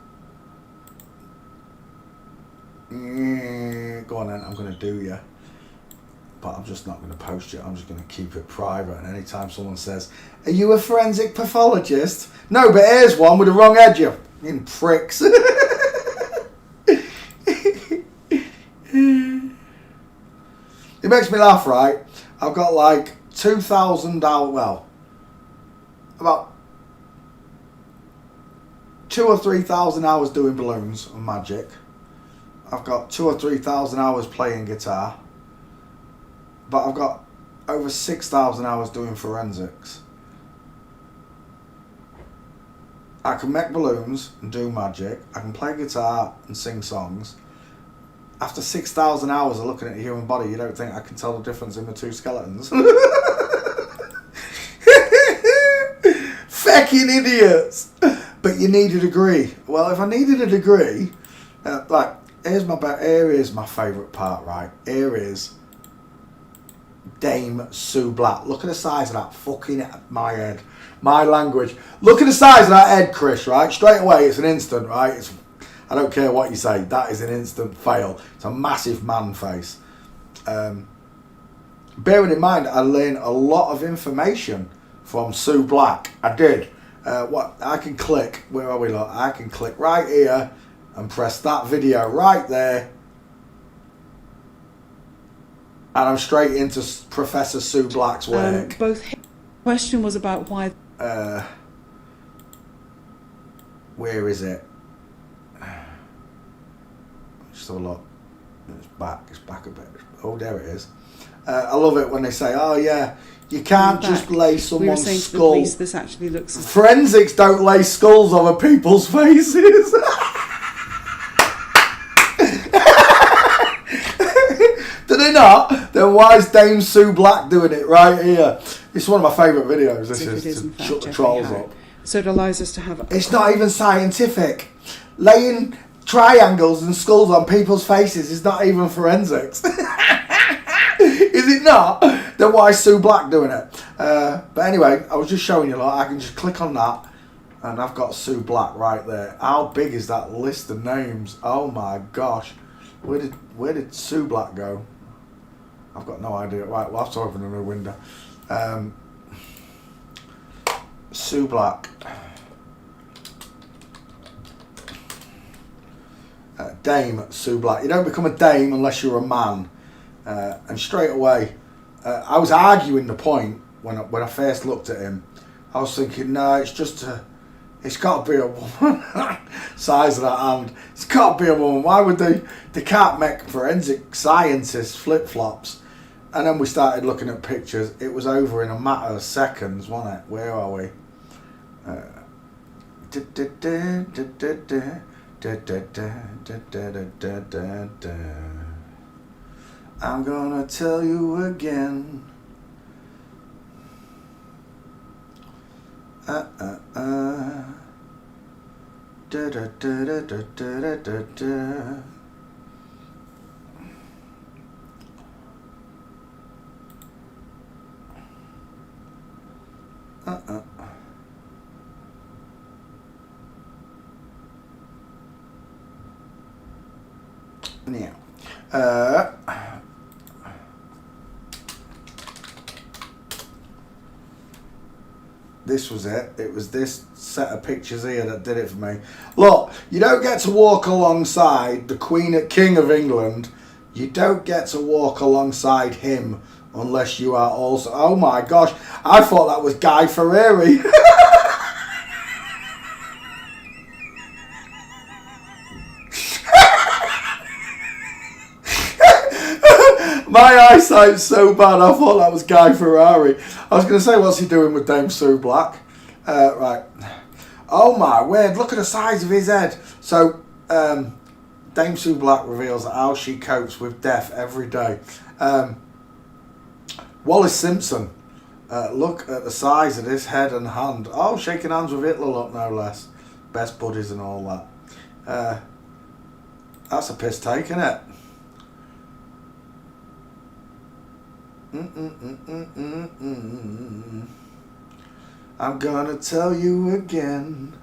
Go on then. I'm going to do you. But I'm just not going to post it. I'm just going to keep it private. And anytime someone says, "Are you a forensic pathologist?" No, but here's one with the wrong edge. You pricks. It makes me laugh, right? I've got like 2,000 hours. Well, about 2,000 or 3,000 hours doing balloons and magic. I've got 2,000 or 3,000 hours playing guitar. But I've got over 6,000 hours doing forensics. I can make balloons and do magic. I can play guitar and sing songs. After 6,000 hours of looking at a human body, you don't think I can tell the difference in the two skeletons? Fucking idiots! But you need a degree. Well, if I needed a degree, like, here is my favourite part, right? Here is Dame Sue Black. Look at the size of that fucking my head. My language. Look at the size of that head, Chris, right? Straight away, it's an instant, right? I don't care what you say. That is an instant fail. It's a massive man face. Bearing in mind, I learned a lot of information from Sue Black. I did. What I can click. Where are we? Look, I can click right here and press that video right there, and I'm straight into Professor Sue Black's work. Question was about why. Where is it? Just have a look. It's back a bit. Oh, there it is. I love it when they say, "Oh yeah, you can't just lay someone's we were saying skull." to the police, this actually looks. Forensics don't lay skulls over people's faces. Do they not? Then why is Dame Sue Black doing it right here? It's one of my favourite videos. This is to shut the trolls up. So it allows us to have. It's not even scientific. Laying triangles and skulls on people's faces is not even forensics. Is it not? Then why is Sue Black doing it? But anyway, I was just showing you, like, I can just click on that and I've got Sue Black right there. How big is that list of names? Oh my gosh. Where did Sue Black go? I've got no idea. Right, we'll have to open a new window. Sue Black. Dame Sue Black. You don't become a dame unless you're a man. And straight away, I was arguing the point when I first looked at him. I was thinking, no, it's got to be a woman. Size of that hand. It's got to be a woman. Why would they can't make forensic scientists flip-flops. And then we started looking at pictures. It was over in a matter of seconds, wasn't it? Where are we? I'm gonna tell you again. Yeah. This was it. It was this set of pictures here that did it for me. Look, you don't get to walk alongside the King of England. You don't get to walk alongside him unless you are also... Oh my gosh, I thought that was Guy Fieri. My eyesight's so bad, I thought that was Guy Fieri. I was going to say, what's he doing with Dame Sue Black? Right. Oh my word, look at the size of his head. So, Dame Sue Black reveals how she copes with death every day. Wallace Simpson, look at the size of this head and hand. Oh, shaking hands with Hitler, look, no less. Best buddies and all that. That's a piss take, isn't it? I'm gonna tell you again.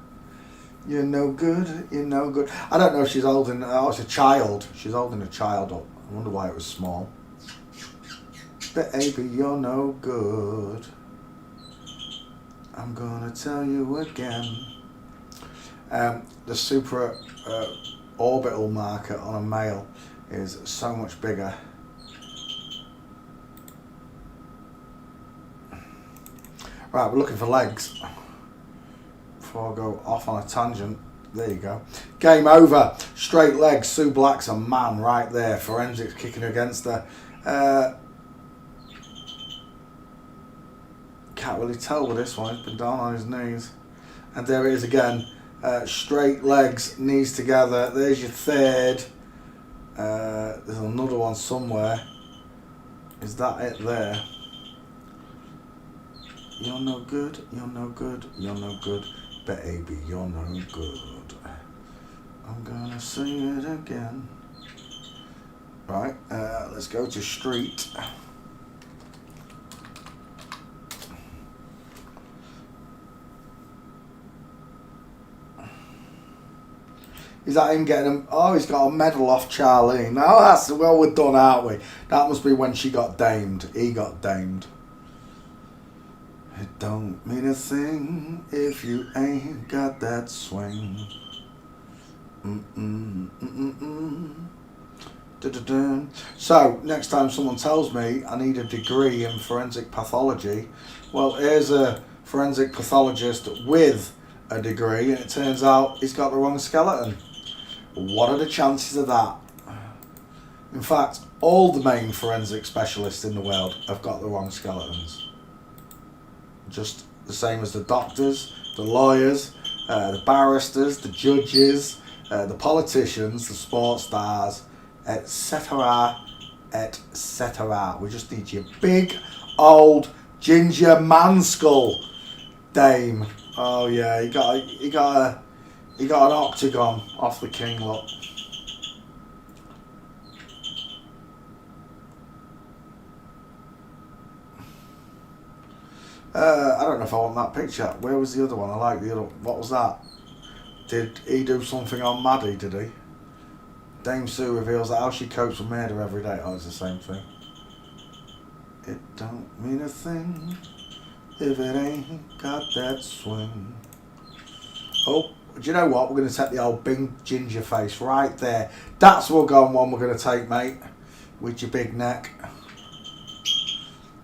You're no good, you're no good. I don't know if she's holding... Oh, it's a child. She's holding a child up. I wonder why it was small. Baby, you're no good. I'm gonna tell you again. The super orbital marker on a male is so much bigger. Right, we're looking for legs. Before I go off on a tangent, there you go. Game over. Straight legs. Sue Black's a man right there. Forensics kicking against her. Can't really tell with this one. He's been down on his knees. And there it is again. Straight legs, knees together. There's your third. There's another one somewhere. Is that it there? You're no good, you're no good, you're no good. Baby, you're no good. I'm gonna say it again. Right, let's go to street. Is that him getting him? Oh, he's got a medal off Charlene. Oh, that's well, we're done, aren't we? That must be when she got damed. He got damed. It don't mean a thing if you ain't got that swing. Da-da-da. So, next time someone tells me I need a degree in forensic pathology, well, here's a forensic pathologist with a degree, and it turns out he's got the wrong skeleton. What are the chances of that? In fact, all the main forensic specialists in the world have got the wrong skeletons. Just the same as the doctors, the lawyers, the barristers, the judges, the politicians, the sports stars, etc., etc. We just need your big, old, ginger man skull, Dame. Oh yeah, he got an octagon off the king, look. I don't know if I want that picture. Where was the other one? I like the other. What was that? Did he do something on Maddie, did he? Dame Sue reveals that how she copes with murder every day. Oh, it's the same thing. It don't mean a thing if it ain't got that swing. Oh, do you know what? We're going to take the old big ginger face right there. That's what one we're going to take, mate. With your big neck.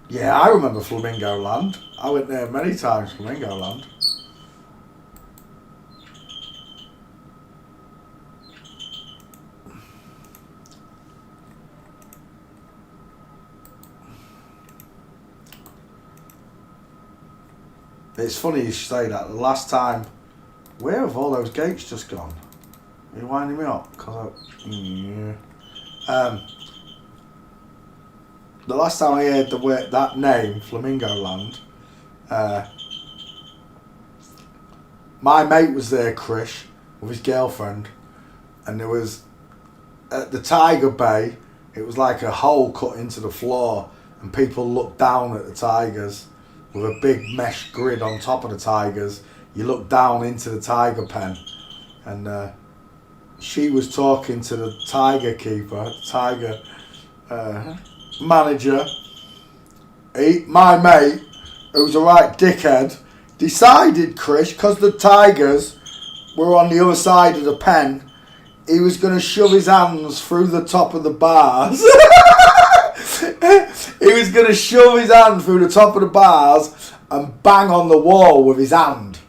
Yeah, I remember Flamingo Land. I went there many times, Flamingo Land. It's funny you should say that. The last time, where have all those gates just gone? Are you winding me up? The last time I heard that name, Flamingo Land, my mate was there, Krish, with his girlfriend, and there was, at the Tiger Bay, it was like a hole cut into the floor, and people looked down at the tigers with a big mesh grid on top of the tigers. You look down into the tiger pen, and she was talking to the tiger keeper, tiger manager. My mate, who's a right dickhead, decided, Krish, because the tigers were on the other side of the pen, he was going to shove his hands through the top of the bars. He was going to shove his hand through the top of the bars and bang on the wall with his hand.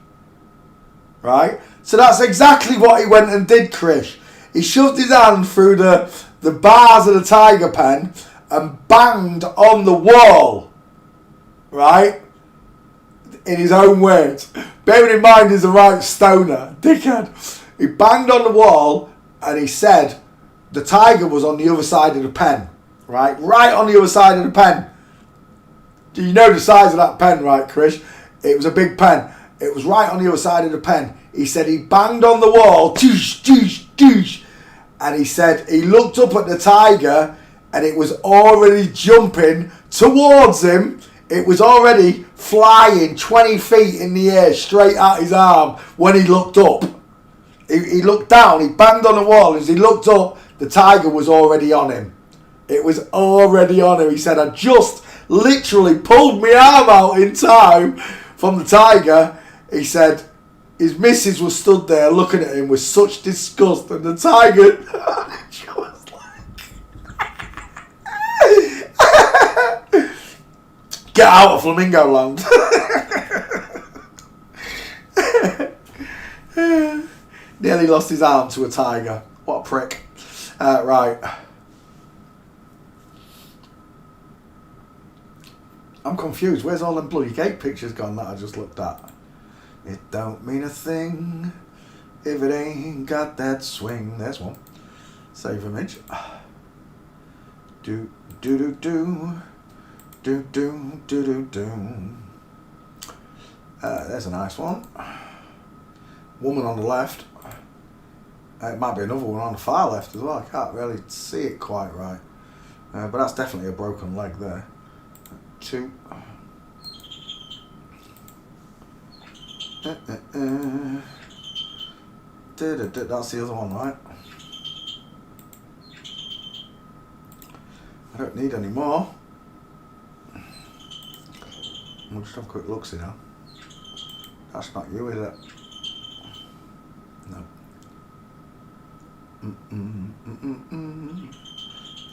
Right? So that's exactly what he went and did, Krish. He shoved his hand through the bars of the tiger pen and banged on the wall. Right? In his own words. Bearing in mind he's a right stoner, dickhead. He banged on the wall and he said the tiger was on the other side of the pen. Right? Right on the other side of the pen. Do you know the size of that pen, right, Krish? It was a big pen. It was right on the other side of the pen. He said he banged on the wall, doosh, doosh, doosh. And he said he looked up at the tiger and it was already jumping towards him. It was already flying 20 feet in the air straight at his arm when he looked up. He looked down, he banged on the wall. As he looked up, the tiger was already on him. It was already on him. He said, I just literally pulled my arm out in time from the tiger. He said his missus was stood there looking at him with such disgust, and the tiger she was like, get out of Flamingo Land. Nearly lost his arm to a tiger. What a prick. Right. I'm confused. Where's all them bloody cake pictures gone that I just looked at? It don't mean a thing if it ain't got that swing. There's one. Save image. Do do do do do do do do do. There's a nice one. Woman on the left. It might be another one on the far left as well. I can't really see it quite right. But that's definitely a broken leg there. 2. That's the other one, right? I don't need any more. We'll just have a quick look, see now. That's not you, is it? No.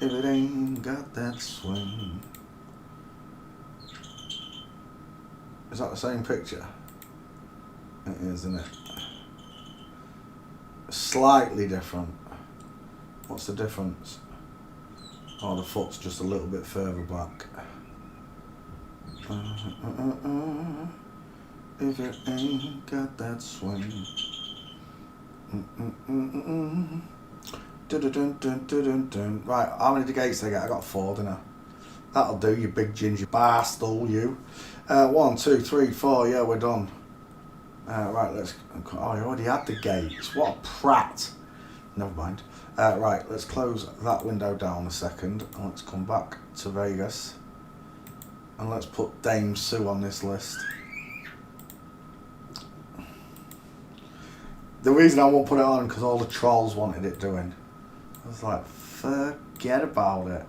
If it ain't got that swing. Is that the same picture? It is, isn't it? Slightly different. What's the difference? Oh, the foot's just a little bit further back. If it ain't got that swing. Right, how many gates did I get? I got 4, didn't I? That'll do, you big ginger bastard, you. 1, 2, 3, 4, yeah, we're done. Right, let's... Oh, I already had the gates. What a prat. Never mind. Right, let's close that window down a second. And let's come back to Vegas. And let's put Dame Sue on this list. The reason I won't put it on because all the trolls wanted it doing. I was like, forget about it.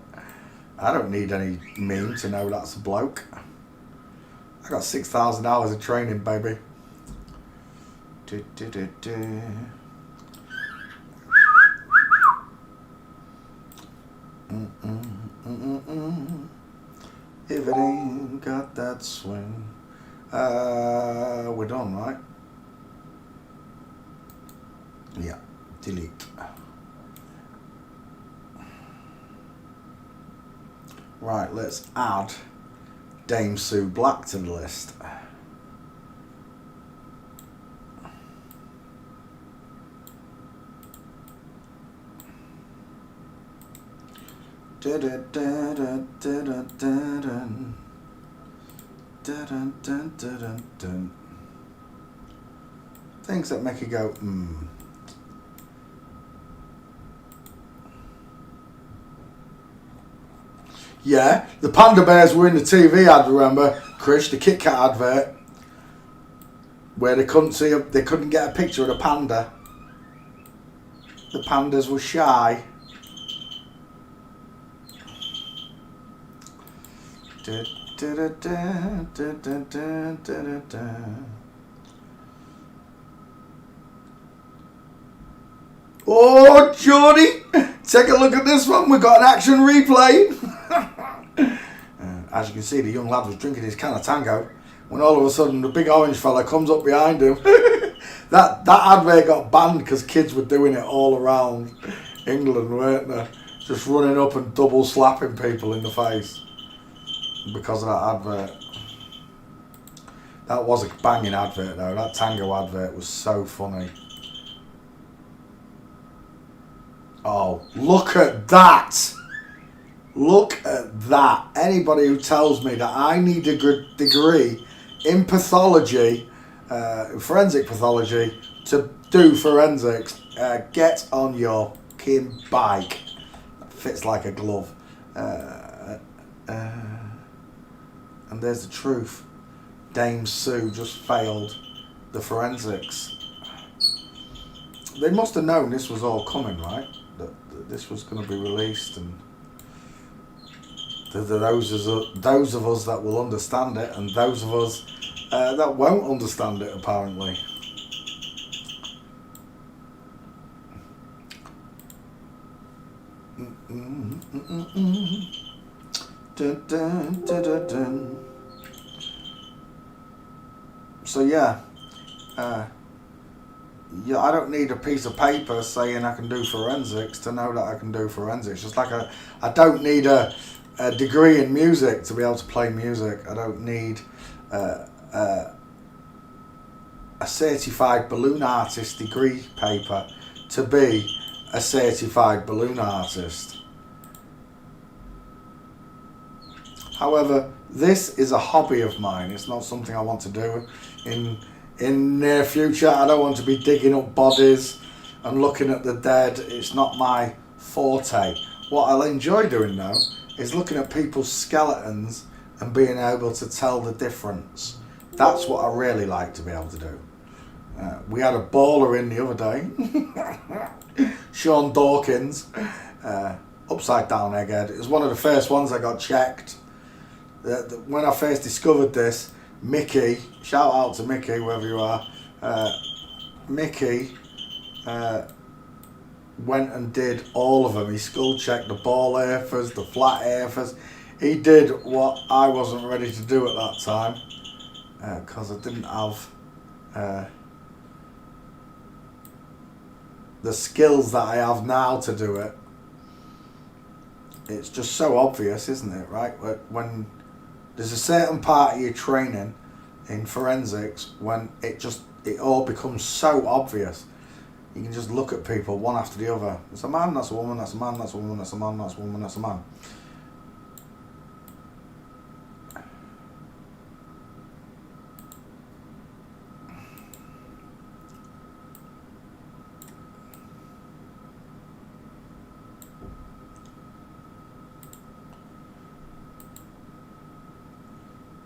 I don't need any meme to know that's a bloke. I got 6,000 hours of training, baby. Do, do, do, do. If it ain't got that swing. We're done, right? Yeah, delete. Right, let's add Dame Sue Black to the list. Things that make you go, hmm. Yeah, the panda bears were in the TV ad, remember, Chris, the Kit Kat advert, where they couldn't see, they couldn't get a picture of the panda. The pandas were shy. Oh, Jordy, take a look at this one. We've got an action replay. As you can see, the young lad was drinking his can of tango when all of a sudden the big orange fella comes up behind him. that advert got banned because kids were doing it all around England, weren't they? Just running up and double slapping people in the face because of that advert. That was a banging advert though. That tango advert was so funny. Oh, look at that! Look at that. Anybody who tells me that I need a good degree in pathology, forensic pathology, to do forensics, get on your kin bike. That fits like a glove. And there's the truth. Dame Sue just failed the forensics. They must have known this was all coming, right? That this was going to be released, and those of us that will understand it, and those of us that won't understand it, apparently. So yeah, I don't need a piece of paper saying I can do forensics to know that I can do forensics. Just like I don't need a degree in music to be able to play music. I don't need a certified balloon artist degree paper to be a certified balloon artist. However, this is a hobby of mine. It's not something I want to do in near future. I don't want to be digging up bodies and looking at the dead. It's not my forte. What I'll enjoy doing though is looking at people's skeletons and being able to tell the difference. That's what I really like to be able to do. We had a baller in the other day, Sean Dawkins, upside down egghead. It was one of the first ones I got checked. When I first discovered this, Mickey, shout out to Mickey wherever you are, Mickey went and did all of them. He skull checked the ball earthers, the flat earthers. He did what I wasn't ready to do at that time because I didn't have the skills that I have now to do it. It's just so obvious, isn't it, right? When there's a certain part of your training in forensics when it all becomes so obvious. You can just look at people one after the other. It's a man, that's a woman, that's a man, that's a woman, that's a man, that's a woman, that's a man.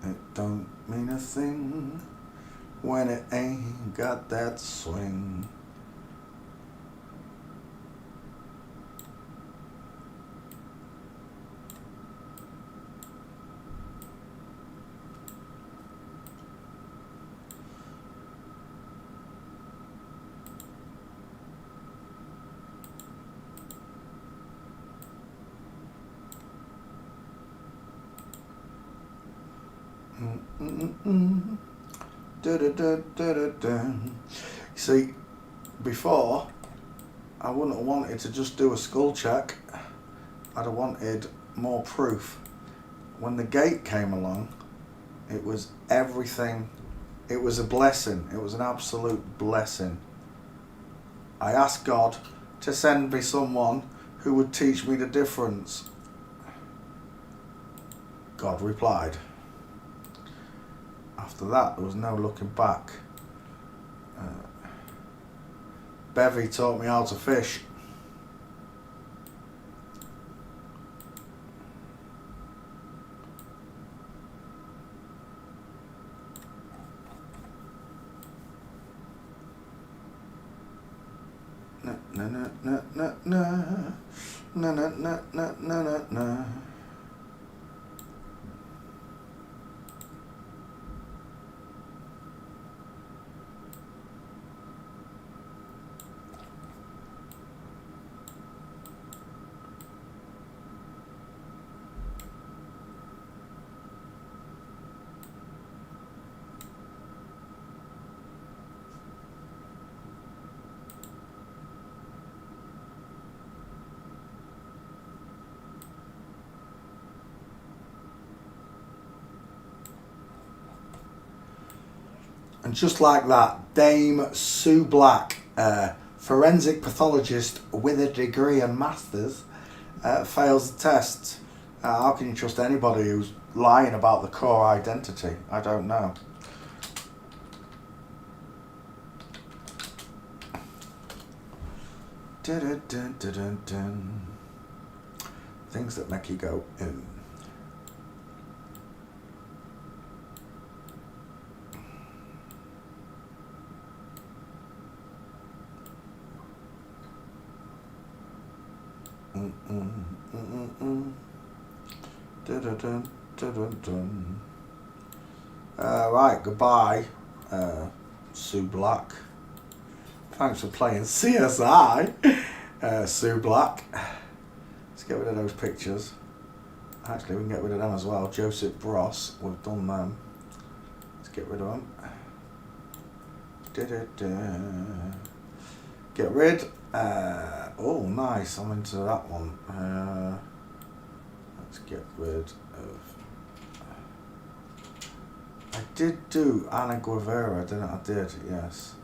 It don't mean a thing when it ain't got that swing. See, before I wouldn't have wanted to just do a skull check. I'd have wanted more proof. When the gate came along, it was everything. It was a blessing. It was an absolute blessing. I asked God to send me someone who would teach me the difference. God replied. After that, there was no looking back. Bevy taught me how to fish. Na na na na na na na na na na na na. And just like that, Dame Sue Black, forensic pathologist with a degree and masters, fails the test. How can you trust anybody who's lying about the core identity? I don't know. Dun, dun, dun, dun, dun. Things that make you go, Right, goodbye, Sue Black. Thanks for playing CSI, Sue Black. Let's get rid of those pictures. Actually, we can get rid of them as well. Joseph Bross, we've done them. Let's get rid of them. Get rid. Oh, nice. I'm into that one. Let's get rid of. I did do Anna Guevara, didn't I? I did, yes.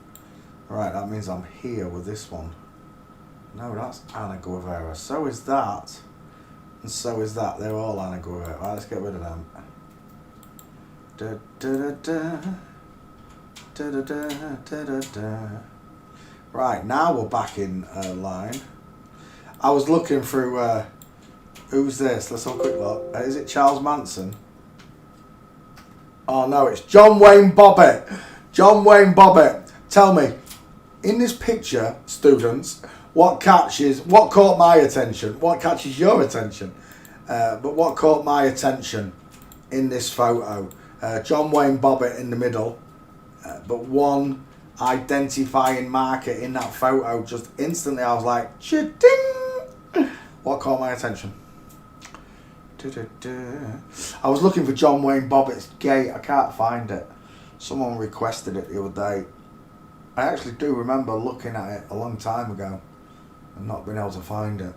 Right, that means I'm here with this one. No, that's Anna Guevara. So is that. And so is that. They're all Anna Guevara. Right, let's get rid of them. Da, da, da, da, da, da, da, da, da. Right, now we're back in line. I was looking through... who's this? Let's have a quick look. Is it Charles Manson? Oh no, it's John Wayne Bobbitt. John Wayne Bobbitt. Tell me, in this picture, students, what caught my attention? What catches your attention? But what caught my attention in this photo? John Wayne Bobbitt in the middle, but one identifying marker in that photo, just instantly I was like, cha-ding! What caught my attention? I was looking for John Wayne Bobbitt's gate. I can't find it. Someone requested it the other day. I actually do remember looking at it a long time ago and not being able to find it.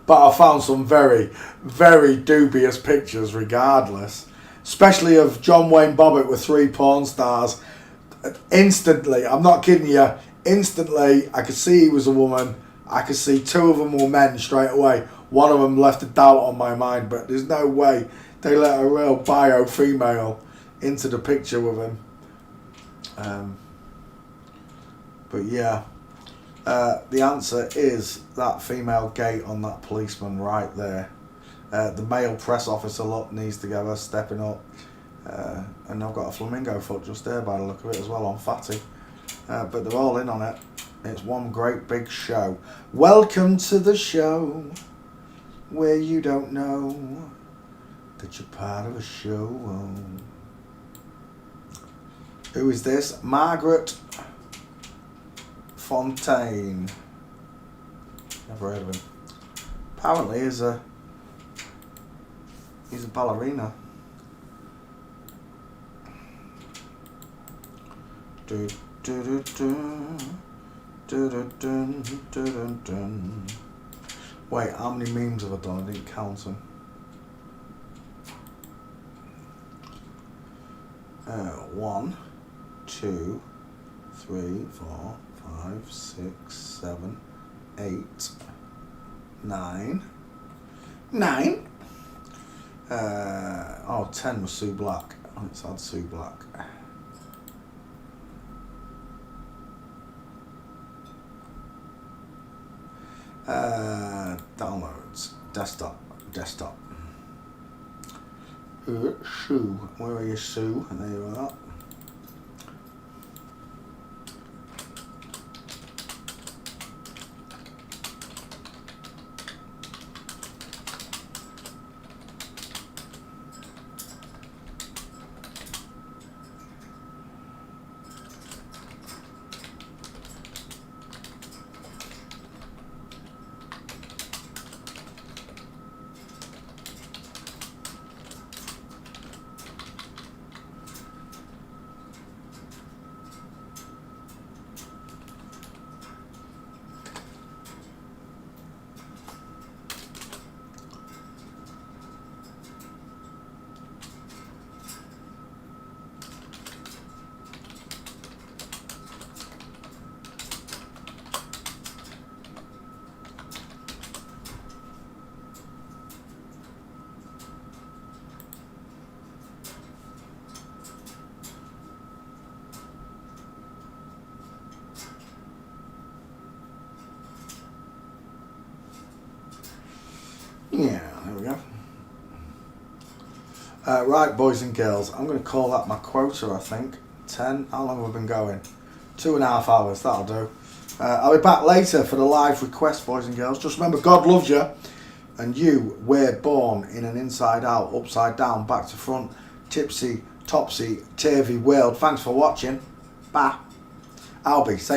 But I found some very, very dubious pictures regardless. Especially of John Wayne Bobbitt with 3 porn stars. Instantly, I'm not kidding you, instantly I could see he was a woman. I could see 2 of them were men straight away. One of them left a doubt on my mind, but there's no way they let a real bio female into the picture with him. But yeah, the answer is that female gate on that policeman right there. The male press officer lot needs to go stepping up. And I've got a flamingo foot just there by the look of it as well on Fatty. But they're all in on it. It's one great big show. Welcome to the show where you don't know that you're part of a show. Who is this? Margaret Fontaine. Never heard of him. Apparently he's a ballerina. Do, do, do, do. Do, do, do, do, do, do. Wait, how many memes have I done? I didn't count them. 1, 2, 3, 4, 5, 6, 7, 8, 9. 9? 10 was Sue Black. Let's add Sue Black. Downloads. Desktop. Sue. Where are you, Sue? There you are. Yeah, there we go. Right, boys and girls, I'm going to call that my quota, I think. 10. How long have we been going? 2.5 hours, that'll do. I'll be back later for the live request, boys and girls. Just remember, God loves you, and you were born in an inside out, upside down, back to front, tipsy, topsy, turvy world. Thanks for watching. Bye. I'll be safe.